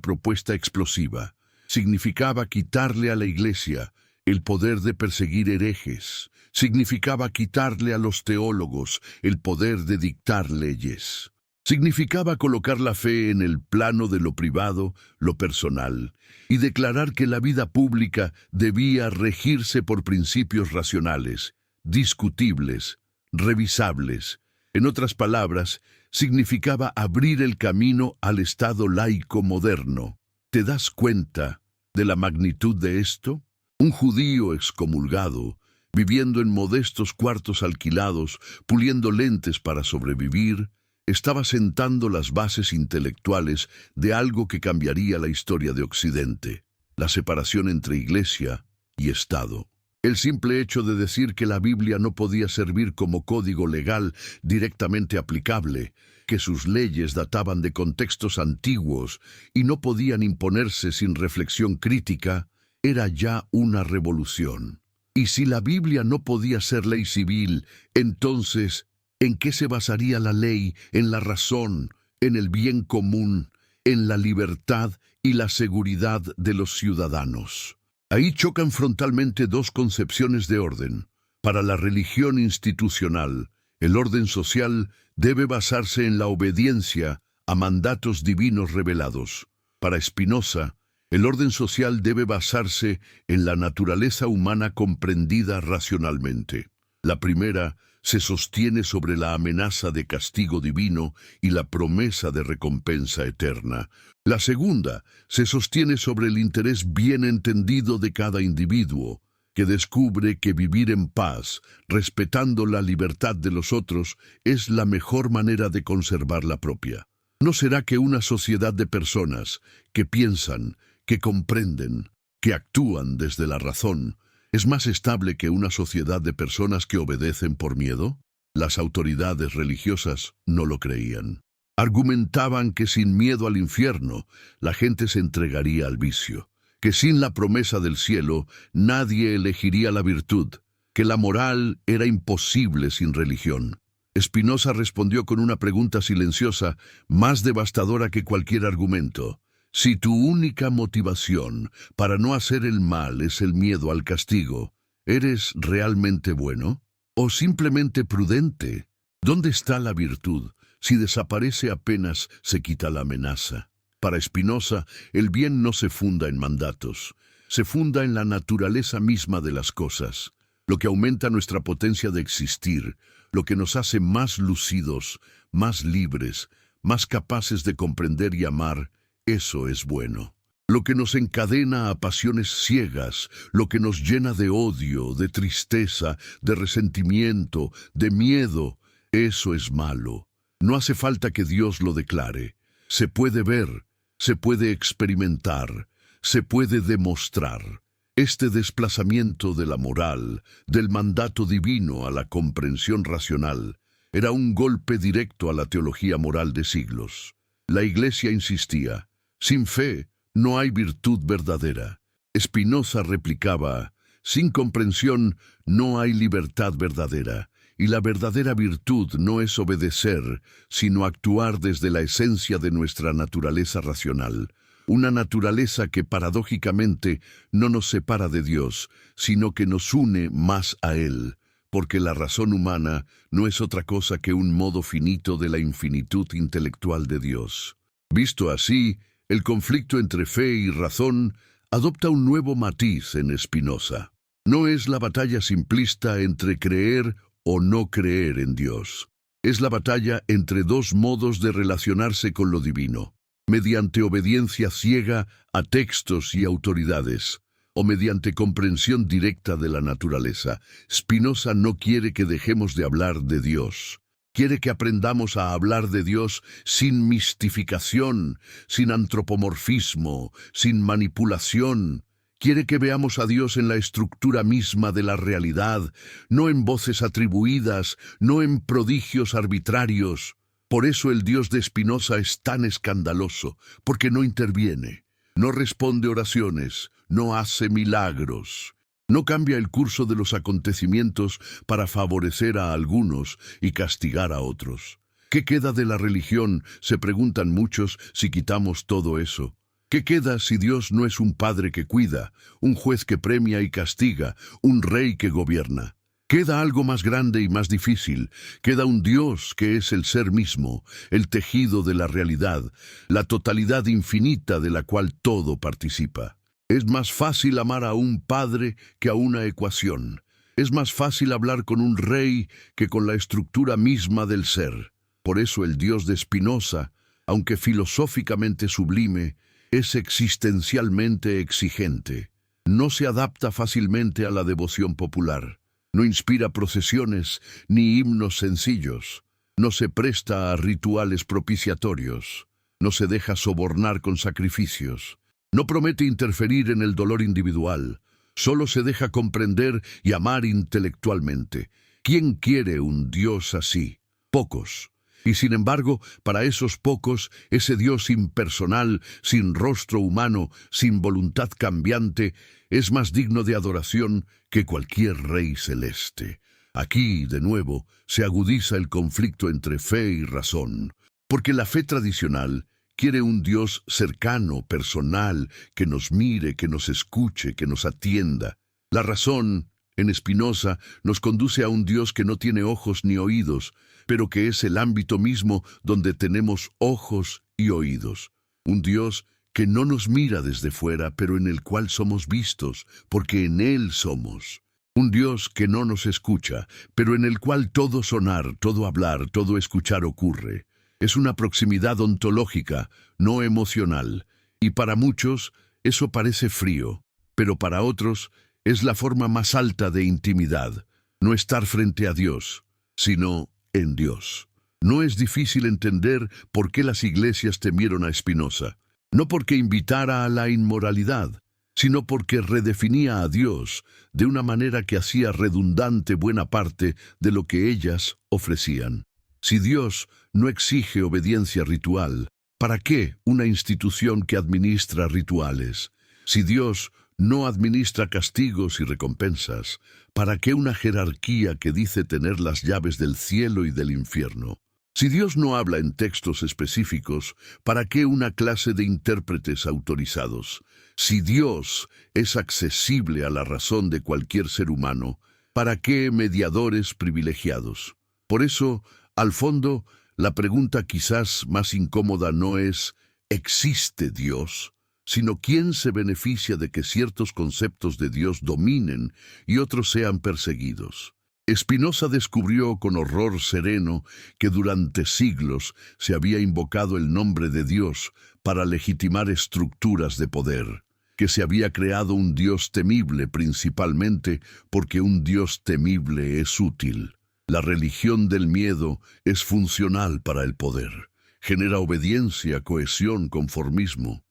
propuesta explosiva. Significaba quitarle a la Iglesia el poder de perseguir herejes. Significaba quitarle a los teólogos el poder de dictar leyes. Significaba colocar la fe en el plano de lo privado, lo personal, y declarar que la vida pública debía regirse por principios racionales, discutibles, revisables. En otras palabras, significaba abrir el camino al Estado laico moderno. ¿Te das cuenta de la magnitud de esto? Un judío excomulgado, viviendo en modestos cuartos alquilados, puliendo lentes para sobrevivir, estaba sentando las bases intelectuales de algo que cambiaría la historia de Occidente, la separación entre Iglesia y Estado. El simple hecho de decir que la Biblia no podía servir como código legal directamente aplicable, que sus leyes databan de contextos antiguos y no podían imponerse sin reflexión crítica, era ya una revolución. Y si la Biblia no podía ser ley civil, entonces, ¿en qué se basaría la ley? En la razón, en el bien común, en la libertad y la seguridad de los ciudadanos. Ahí chocan frontalmente dos concepciones de orden. Para la religión institucional, el orden social debe basarse en la obediencia a mandatos divinos revelados. Para Spinoza, el orden social debe basarse en la naturaleza humana comprendida racionalmente. La primera se sostiene sobre la amenaza de castigo divino y la promesa de recompensa eterna. La segunda se sostiene sobre el interés bien entendido de cada individuo, que descubre que vivir en paz, respetando la libertad de los otros, es la mejor manera de conservar la propia. ¿No será que una sociedad de personas que piensan, que comprenden, que actúan desde la razón, es más estable que una sociedad de personas que obedecen por miedo? Las autoridades religiosas no lo creían. Argumentaban que sin miedo al infierno, la gente se entregaría al vicio, que sin la promesa del cielo, nadie elegiría la virtud, que la moral era imposible sin religión. Spinoza respondió con una pregunta silenciosa, más devastadora que cualquier argumento. Si tu única motivación para no hacer el mal es el miedo al castigo, ¿eres realmente bueno? ¿O simplemente prudente? ¿Dónde está la virtud si desaparece apenas se quita la amenaza? Para Spinoza, el bien no se funda en mandatos, se funda en la naturaleza misma de las cosas, lo que aumenta nuestra potencia de existir, lo que nos hace más lúcidos, más libres, más capaces de comprender y amar. Eso es bueno. Lo que nos encadena a pasiones ciegas, lo que nos llena de odio, de tristeza, de resentimiento, de miedo, eso es malo. No hace falta que Dios lo declare. Se puede ver, se puede experimentar, se puede demostrar. Este desplazamiento de la moral, del mandato divino a la comprensión racional, era un golpe directo a la teología moral de siglos. La Iglesia insistía: sin fe no hay virtud verdadera. Spinoza replicaba: sin comprensión no hay libertad verdadera, y la verdadera virtud no es obedecer, sino actuar desde la esencia de nuestra naturaleza racional, una naturaleza que paradójicamente no nos separa de Dios, sino que nos une más a Él, porque la razón humana no es otra cosa que un modo finito de la infinitud intelectual de Dios. Visto así, el conflicto entre fe y razón adopta un nuevo matiz en Spinoza. No es la batalla simplista entre creer o no creer en Dios. Es la batalla entre dos modos de relacionarse con lo divino, mediante obediencia ciega a textos y autoridades, o mediante comprensión directa de la naturaleza. Spinoza no quiere que dejemos de hablar de Dios. Quiere que aprendamos a hablar de Dios sin mistificación, sin antropomorfismo, sin manipulación. Quiere que veamos a Dios en la estructura misma de la realidad, no en voces atribuidas, no en prodigios arbitrarios. Por eso el Dios de Spinoza es tan escandaloso, porque no interviene, no responde oraciones, no hace milagros. No cambia el curso de los acontecimientos para favorecer a algunos y castigar a otros. ¿Qué queda de la religión?, se preguntan muchos, si quitamos todo eso. ¿Qué queda si Dios no es un padre que cuida, un juez que premia y castiga, un rey que gobierna? Queda algo más grande y más difícil. Queda un Dios que es el ser mismo, el tejido de la realidad, la totalidad infinita de la cual todo participa. Es más fácil amar a un padre que a una ecuación. Es más fácil hablar con un rey que con la estructura misma del ser. Por eso el Dios de Spinoza, aunque filosóficamente sublime, es existencialmente exigente. No se adapta fácilmente a la devoción popular. No inspira procesiones ni himnos sencillos. No se presta a rituales propiciatorios. No se deja sobornar con sacrificios. No promete interferir en el dolor individual. Solo se deja comprender y amar intelectualmente. ¿Quién quiere un Dios así? Pocos. Y sin embargo, para esos pocos, ese Dios impersonal, sin rostro humano, sin voluntad cambiante, es más digno de adoración que cualquier rey celeste. Aquí, de nuevo, se agudiza el conflicto entre fe y razón, porque la fe tradicional quiere un Dios cercano, personal, que nos mire, que nos escuche, que nos atienda. La razón, en Spinoza, nos conduce a un Dios que no tiene ojos ni oídos, pero que es el ámbito mismo donde tenemos ojos y oídos. Un Dios que no nos mira desde fuera, pero en el cual somos vistos, porque en Él somos. Un Dios que no nos escucha, pero en el cual todo sonar, todo hablar, todo escuchar ocurre. Es una proximidad ontológica, no emocional, y para muchos eso parece frío, pero para otros es la forma más alta de intimidad, no estar frente a Dios, sino en Dios. No es difícil entender por qué las iglesias temieron a Spinoza, no porque invitara a la inmoralidad, sino porque redefinía a Dios de una manera que hacía redundante buena parte de lo que ellas ofrecían. Si Dios no exige obediencia ritual, ¿para qué una institución que administra rituales? Si Dios no administra castigos y recompensas, ¿para qué una jerarquía que dice tener las llaves del cielo y del infierno? Si Dios no habla en textos específicos, ¿para qué una clase de intérpretes autorizados? Si Dios es accesible a la razón de cualquier ser humano, ¿para qué mediadores privilegiados? Por eso, al fondo, la pregunta quizás más incómoda no es ¿existe Dios?, sino ¿quién se beneficia de que ciertos conceptos de Dios dominen y otros sean perseguidos? Spinoza descubrió con horror sereno que durante siglos se había invocado el nombre de Dios para legitimar estructuras de poder, que se había creado un Dios temible principalmente porque un Dios temible es útil. La religión del miedo es funcional para el poder, genera obediencia, cohesión, conformismo.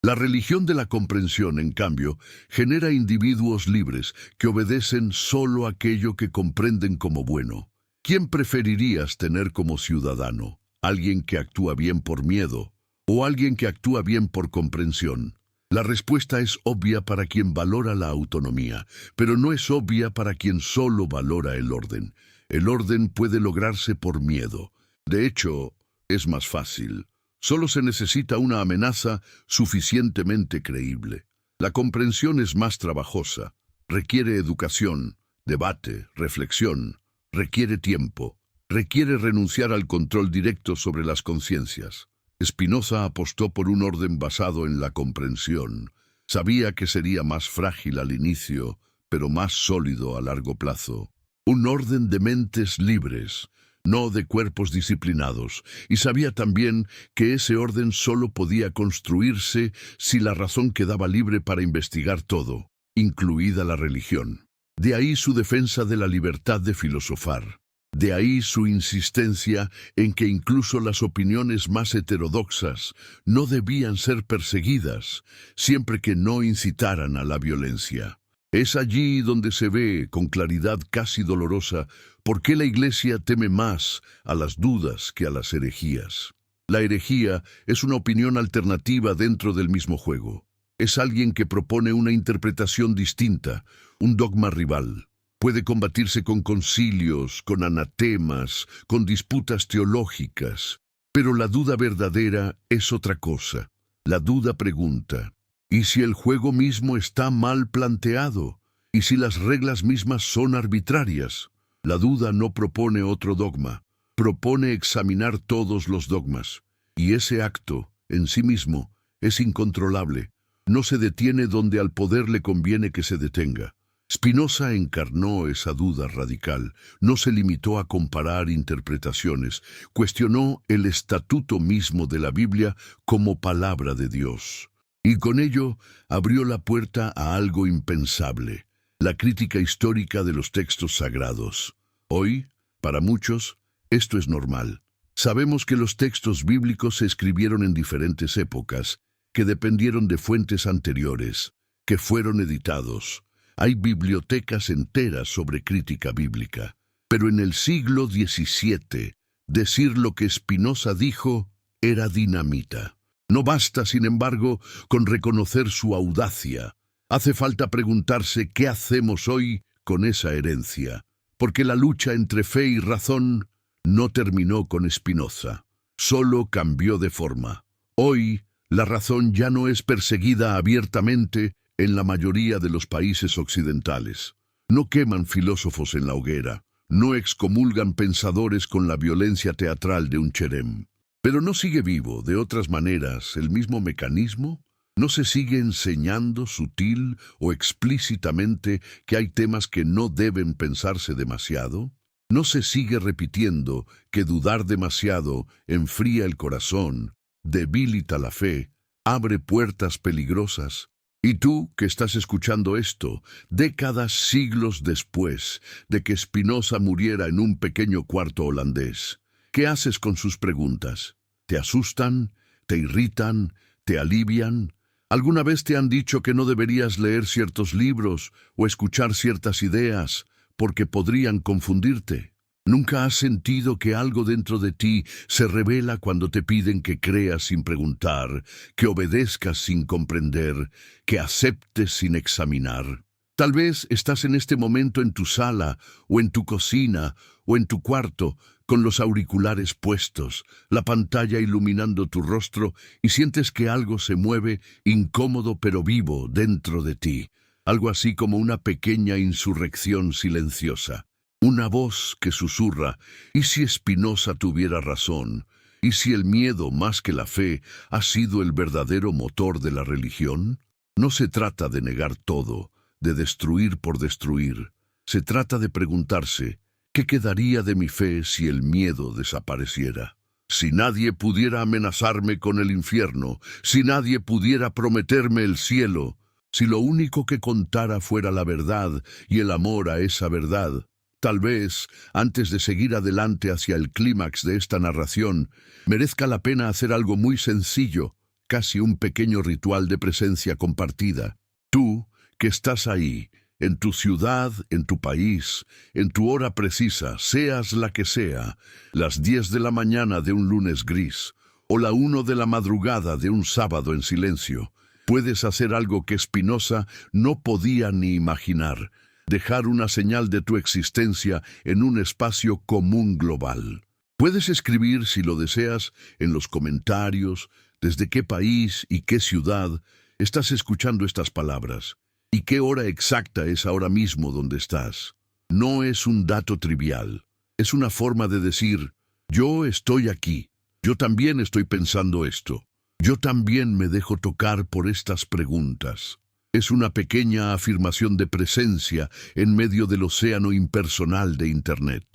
La religión de la comprensión, en cambio, genera individuos libres que obedecen solo aquello que comprenden como bueno. ¿Quién preferirías tener como ciudadano? ¿Alguien que actúa bien por miedo o alguien que actúa bien por comprensión? La respuesta es obvia para quien valora la autonomía, pero no es obvia para quien solo valora el orden. El orden puede lograrse por miedo. De hecho, es más fácil. Solo se necesita una amenaza suficientemente creíble. La comprensión es más trabajosa. Requiere educación, debate, reflexión. Requiere tiempo. Requiere renunciar al control directo sobre las conciencias. Spinoza apostó por un orden basado en la comprensión. Sabía que sería más frágil al inicio, pero más sólido a largo plazo. Un orden de mentes libres, no de cuerpos disciplinados, y sabía también que ese orden solo podía construirse si la razón quedaba libre para investigar todo, incluida la religión. De ahí su defensa de la libertad de filosofar. De ahí su insistencia en que incluso las opiniones más heterodoxas no debían ser perseguidas, siempre que no incitaran a la violencia. Es allí donde se ve, con claridad casi dolorosa, por qué la Iglesia teme más a las dudas que a las herejías. La herejía es una opinión alternativa dentro del mismo juego. Es alguien que propone una interpretación distinta, un dogma rival. Puede combatirse con concilios, con anatemas, con disputas teológicas. Pero la duda verdadera es otra cosa. La duda pregunta: ¿y si el juego mismo está mal planteado? ¿Y si las reglas mismas son arbitrarias? La duda no propone otro dogma, propone examinar todos los dogmas. Y ese acto, en sí mismo, es incontrolable. No se detiene donde al poder le conviene que se detenga. Spinoza encarnó esa duda radical, no se limitó a comparar interpretaciones, cuestionó el estatuto mismo de la Biblia como palabra de Dios. Y con ello abrió la puerta a algo impensable, la crítica histórica de los textos sagrados. Hoy, para muchos, esto es normal. Sabemos que los textos bíblicos se escribieron en diferentes épocas, que dependieron de fuentes anteriores, que fueron editados. Hay bibliotecas enteras sobre crítica bíblica. Pero en el siglo XVII, decir lo que Spinoza dijo era dinamita. No basta, sin embargo, con reconocer su audacia. Hace falta preguntarse qué hacemos hoy con esa herencia, porque la lucha entre fe y razón no terminó con Spinoza, solo cambió de forma. Hoy, la razón ya no es perseguida abiertamente en la mayoría de los países occidentales. No queman filósofos en la hoguera, no excomulgan pensadores con la violencia teatral de un cherem. Pero ¿no sigue vivo, de otras maneras, el mismo mecanismo? ¿No se sigue enseñando sutil o explícitamente que hay temas que no deben pensarse demasiado? ¿No se sigue repitiendo que dudar demasiado enfría el corazón, debilita la fe, abre puertas peligrosas? Y tú, que estás escuchando esto, décadas, siglos después de que Spinoza muriera en un pequeño cuarto holandés, ¿qué haces con sus preguntas? ¿Te asustan? ¿Te irritan? ¿Te alivian? ¿Alguna vez te han dicho que no deberías leer ciertos libros o escuchar ciertas ideas porque podrían confundirte? ¿Nunca has sentido que algo dentro de ti se revela cuando te piden que creas sin preguntar, que obedezcas sin comprender, que aceptes sin examinar? Tal vez estás en este momento en tu sala, o en tu cocina, o en tu cuarto, con los auriculares puestos, la pantalla iluminando tu rostro, y sientes que algo se mueve, incómodo pero vivo, dentro de ti. Algo así como una pequeña insurrección silenciosa. Una voz que susurra, ¿y si Spinoza tuviera razón? ¿Y si el miedo, más que la fe, ha sido el verdadero motor de la religión? No se trata de negar todo, de destruir por destruir. Se trata de preguntarse, ¿qué quedaría de mi fe si el miedo desapareciera? Si nadie pudiera amenazarme con el infierno, si nadie pudiera prometerme el cielo, si lo único que contara fuera la verdad y el amor a esa verdad. Tal vez, antes de seguir adelante hacia el clímax de esta narración, merezca la pena hacer algo muy sencillo, casi un pequeño ritual de presencia compartida. Tú, que estás ahí, en tu ciudad, en tu país, en tu hora precisa, seas la que sea, las 10 de la mañana de un lunes gris, o la 1 de la madrugada de un sábado en silencio, puedes hacer algo que Spinoza no podía ni imaginar. Dejar una señal de tu existencia en un espacio común global. Puedes escribir, si lo deseas, en los comentarios, desde qué país y qué ciudad estás escuchando estas palabras, y qué hora exacta es ahora mismo donde estás. No es un dato trivial, es una forma de decir, yo estoy aquí, yo también estoy pensando esto, yo también me dejo tocar por estas preguntas. Es una pequeña afirmación de presencia en medio del océano impersonal de Internet.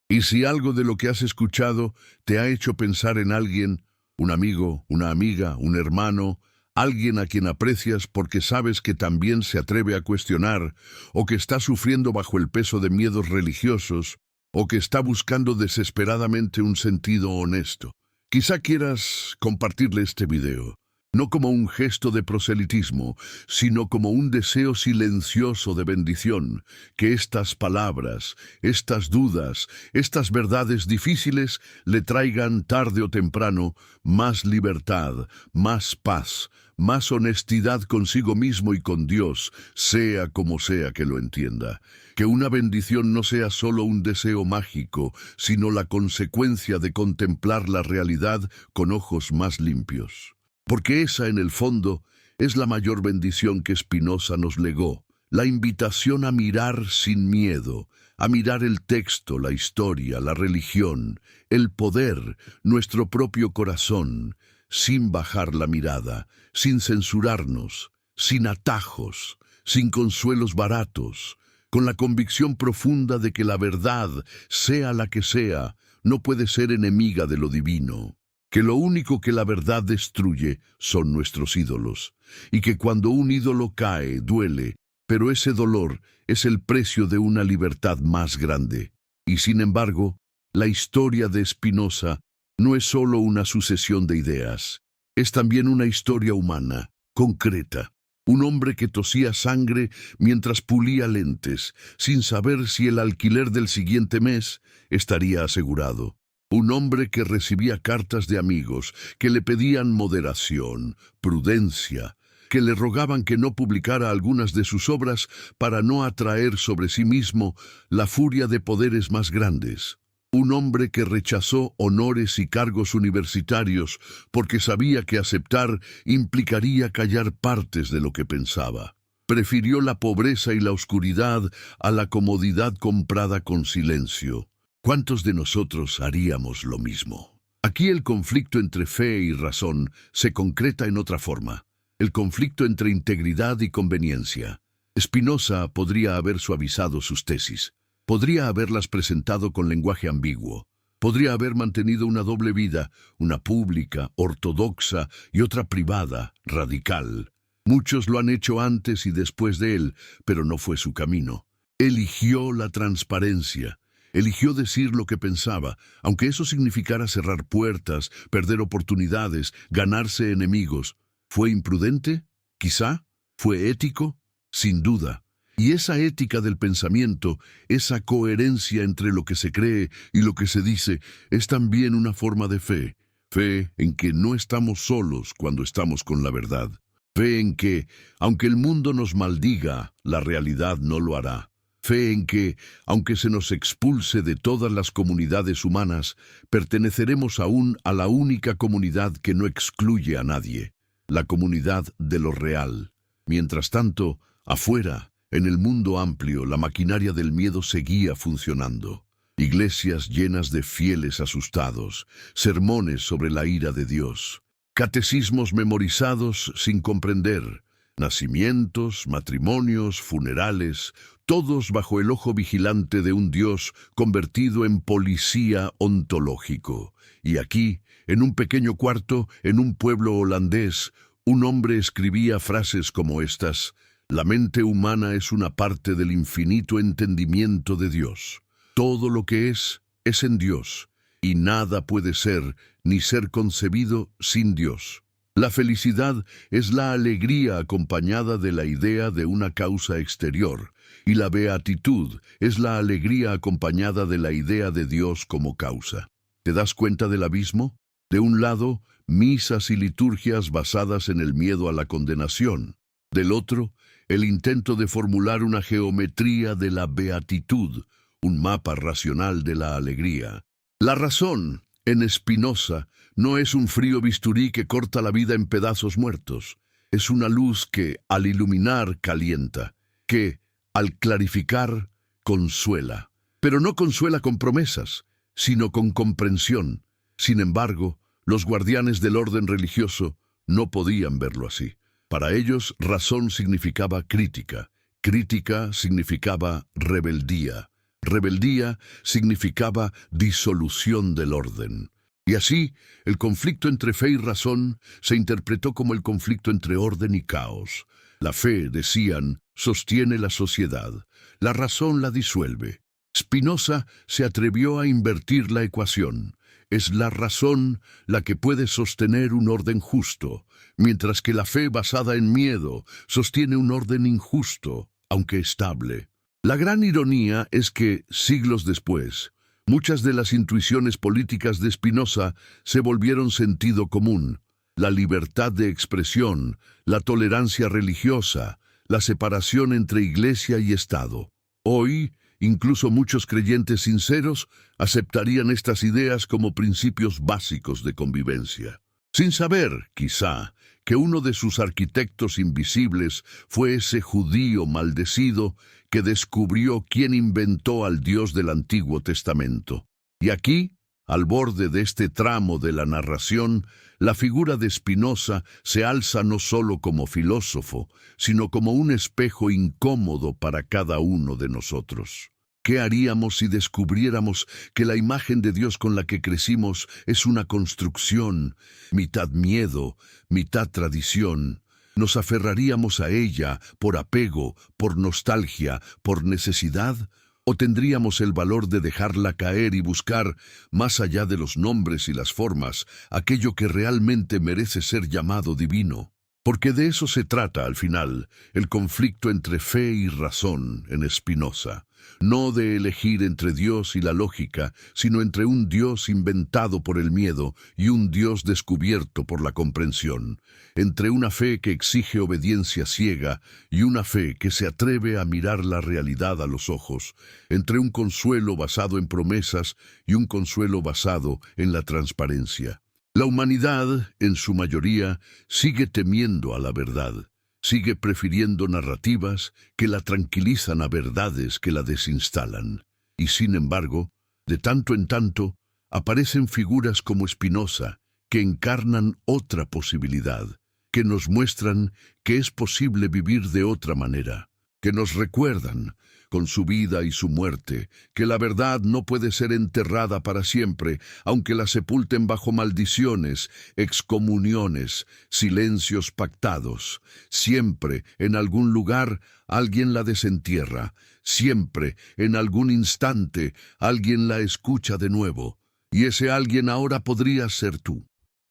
Y si algo de lo que has escuchado te ha hecho pensar en alguien, un amigo, una amiga, un hermano, alguien a quien aprecias porque sabes que también se atreve a cuestionar, o que está sufriendo bajo el peso de miedos religiosos, o que está buscando desesperadamente un sentido honesto, quizá quieras compartirle este video. No como un gesto de proselitismo, sino como un deseo silencioso de bendición, que estas palabras, estas dudas, estas verdades difíciles le traigan tarde o temprano más libertad, más paz, más honestidad consigo mismo y con Dios, sea como sea que lo entienda. Que una bendición no sea solo un deseo mágico, sino la consecuencia de contemplar la realidad con ojos más limpios. Porque esa, en el fondo, es la mayor bendición que Spinoza nos legó, la invitación a mirar sin miedo, a mirar el texto, la historia, la religión, el poder, nuestro propio corazón, sin bajar la mirada, sin censurarnos, sin atajos, sin consuelos baratos, con la convicción profunda de que la verdad, sea la que sea, no puede ser enemiga de lo divino. Que lo único que la verdad destruye son nuestros ídolos, y que cuando un ídolo cae, duele, pero ese dolor es el precio de una libertad más grande. Y sin embargo, la historia de Spinoza no es solo una sucesión de ideas, es también una historia humana, concreta, Un hombre que tosía sangre mientras pulía lentes, sin saber si el alquiler del siguiente mes estaría asegurado. Un hombre que recibía cartas de amigos que le pedían moderación, prudencia, que le rogaban que no publicara algunas de sus obras para no atraer sobre sí mismo la furia de poderes más grandes. Un hombre que rechazó honores y cargos universitarios porque sabía que aceptar implicaría callar partes de lo que pensaba. Prefirió la pobreza y la oscuridad a la comodidad comprada con silencio. ¿Cuántos de nosotros haríamos lo mismo? Aquí el conflicto entre fe y razón se concreta en otra forma. El conflicto entre integridad y conveniencia. Spinoza podría haber suavizado sus tesis. Podría haberlas presentado con lenguaje ambiguo. Podría haber mantenido una doble vida, una pública, ortodoxa y otra privada, radical. Muchos lo han hecho antes y después de él, pero no fue su camino. Eligió la transparencia. Eligió decir lo que pensaba, aunque eso significara cerrar puertas, perder oportunidades, ganarse enemigos. ¿Fue imprudente? Quizá. ¿Fue ético? Sin duda. Y esa ética del pensamiento, esa coherencia entre lo que se cree y lo que se dice, es también una forma de fe. Fe en que no estamos solos cuando estamos con la verdad. Fe en que, aunque el mundo nos maldiga, la realidad no lo hará. Fe en que, aunque se nos expulse de todas las comunidades humanas, perteneceremos aún a la única comunidad que no excluye a nadie, la comunidad de lo real. Mientras tanto, afuera, en el mundo amplio, la maquinaria del miedo seguía funcionando. Iglesias llenas de fieles asustados, sermones sobre la ira de Dios, catecismos memorizados sin comprender, nacimientos, matrimonios, funerales, todos bajo el ojo vigilante de un Dios convertido en policía ontológico. Y aquí, en un pequeño cuarto, en un pueblo holandés, un hombre escribía frases como estas: «La mente humana es una parte del infinito entendimiento de Dios. Todo lo que es en Dios, y nada puede ser ni ser concebido sin Dios. La felicidad es la alegría acompañada de la idea de una causa exterior, y la beatitud es la alegría acompañada de la idea de Dios como causa». ¿Te das cuenta del abismo? De un lado, misas y liturgias basadas en el miedo a la condenación. Del otro, el intento de formular una geometría de la beatitud, un mapa racional de la alegría. La razón, en Spinoza, no es un frío bisturí que corta la vida en pedazos muertos. Es una luz que, al iluminar, calienta, que, al clarificar, consuela. Pero no consuela con promesas, sino con comprensión. Sin embargo, los guardianes del orden religioso no podían verlo así. Para ellos, razón significaba crítica. Crítica significaba rebeldía. Rebeldía significaba disolución del orden. Y así, el conflicto entre fe y razón se interpretó como el conflicto entre orden y caos. La fe, decían, sostiene la sociedad. La razón la disuelve. Spinoza se atrevió a invertir la ecuación. Es la razón la que puede sostener un orden justo, mientras que la fe basada en miedo sostiene un orden injusto, aunque estable. La gran ironía es que, siglos después, muchas de las intuiciones políticas de Spinoza se volvieron sentido común. La libertad de expresión, la tolerancia religiosa, la separación entre Iglesia y Estado. Hoy, incluso muchos creyentes sinceros aceptarían estas ideas como principios básicos de convivencia, sin saber, quizá, que uno de sus arquitectos invisibles fue ese judío maldecido que descubrió quién inventó al Dios del Antiguo Testamento. Y aquí, al borde de este tramo de la narración, la figura de Spinoza se alza no solo como filósofo, sino como un espejo incómodo para cada uno de nosotros. ¿Qué haríamos si descubriéramos que la imagen de Dios con la que crecimos es una construcción, mitad miedo, mitad tradición? ¿Nos aferraríamos a ella por apego, por nostalgia, por necesidad? ¿O tendríamos el valor de dejarla caer y buscar, más allá de los nombres y las formas, aquello que realmente merece ser llamado divino? Porque de eso se trata al final, el conflicto entre fe y razón en Spinoza. No de elegir entre Dios y la lógica, sino entre un Dios inventado por el miedo y un Dios descubierto por la comprensión. Entre una fe que exige obediencia ciega y una fe que se atreve a mirar la realidad a los ojos. Entre un consuelo basado en promesas y un consuelo basado en la transparencia. La humanidad, en su mayoría, sigue temiendo a la verdad, sigue prefiriendo narrativas que la tranquilizan a verdades que la desinstalan. Y sin embargo, de tanto en tanto, aparecen figuras como Spinoza, que encarnan otra posibilidad, que nos muestran que es posible vivir de otra manera, que nos recuerdan, con su vida y su muerte, que la verdad no puede ser enterrada para siempre, aunque la sepulten bajo maldiciones, excomuniones, silencios pactados. Siempre, en algún lugar, alguien la desentierra. Siempre, en algún instante, alguien la escucha de nuevo. Y ese alguien ahora podría ser tú.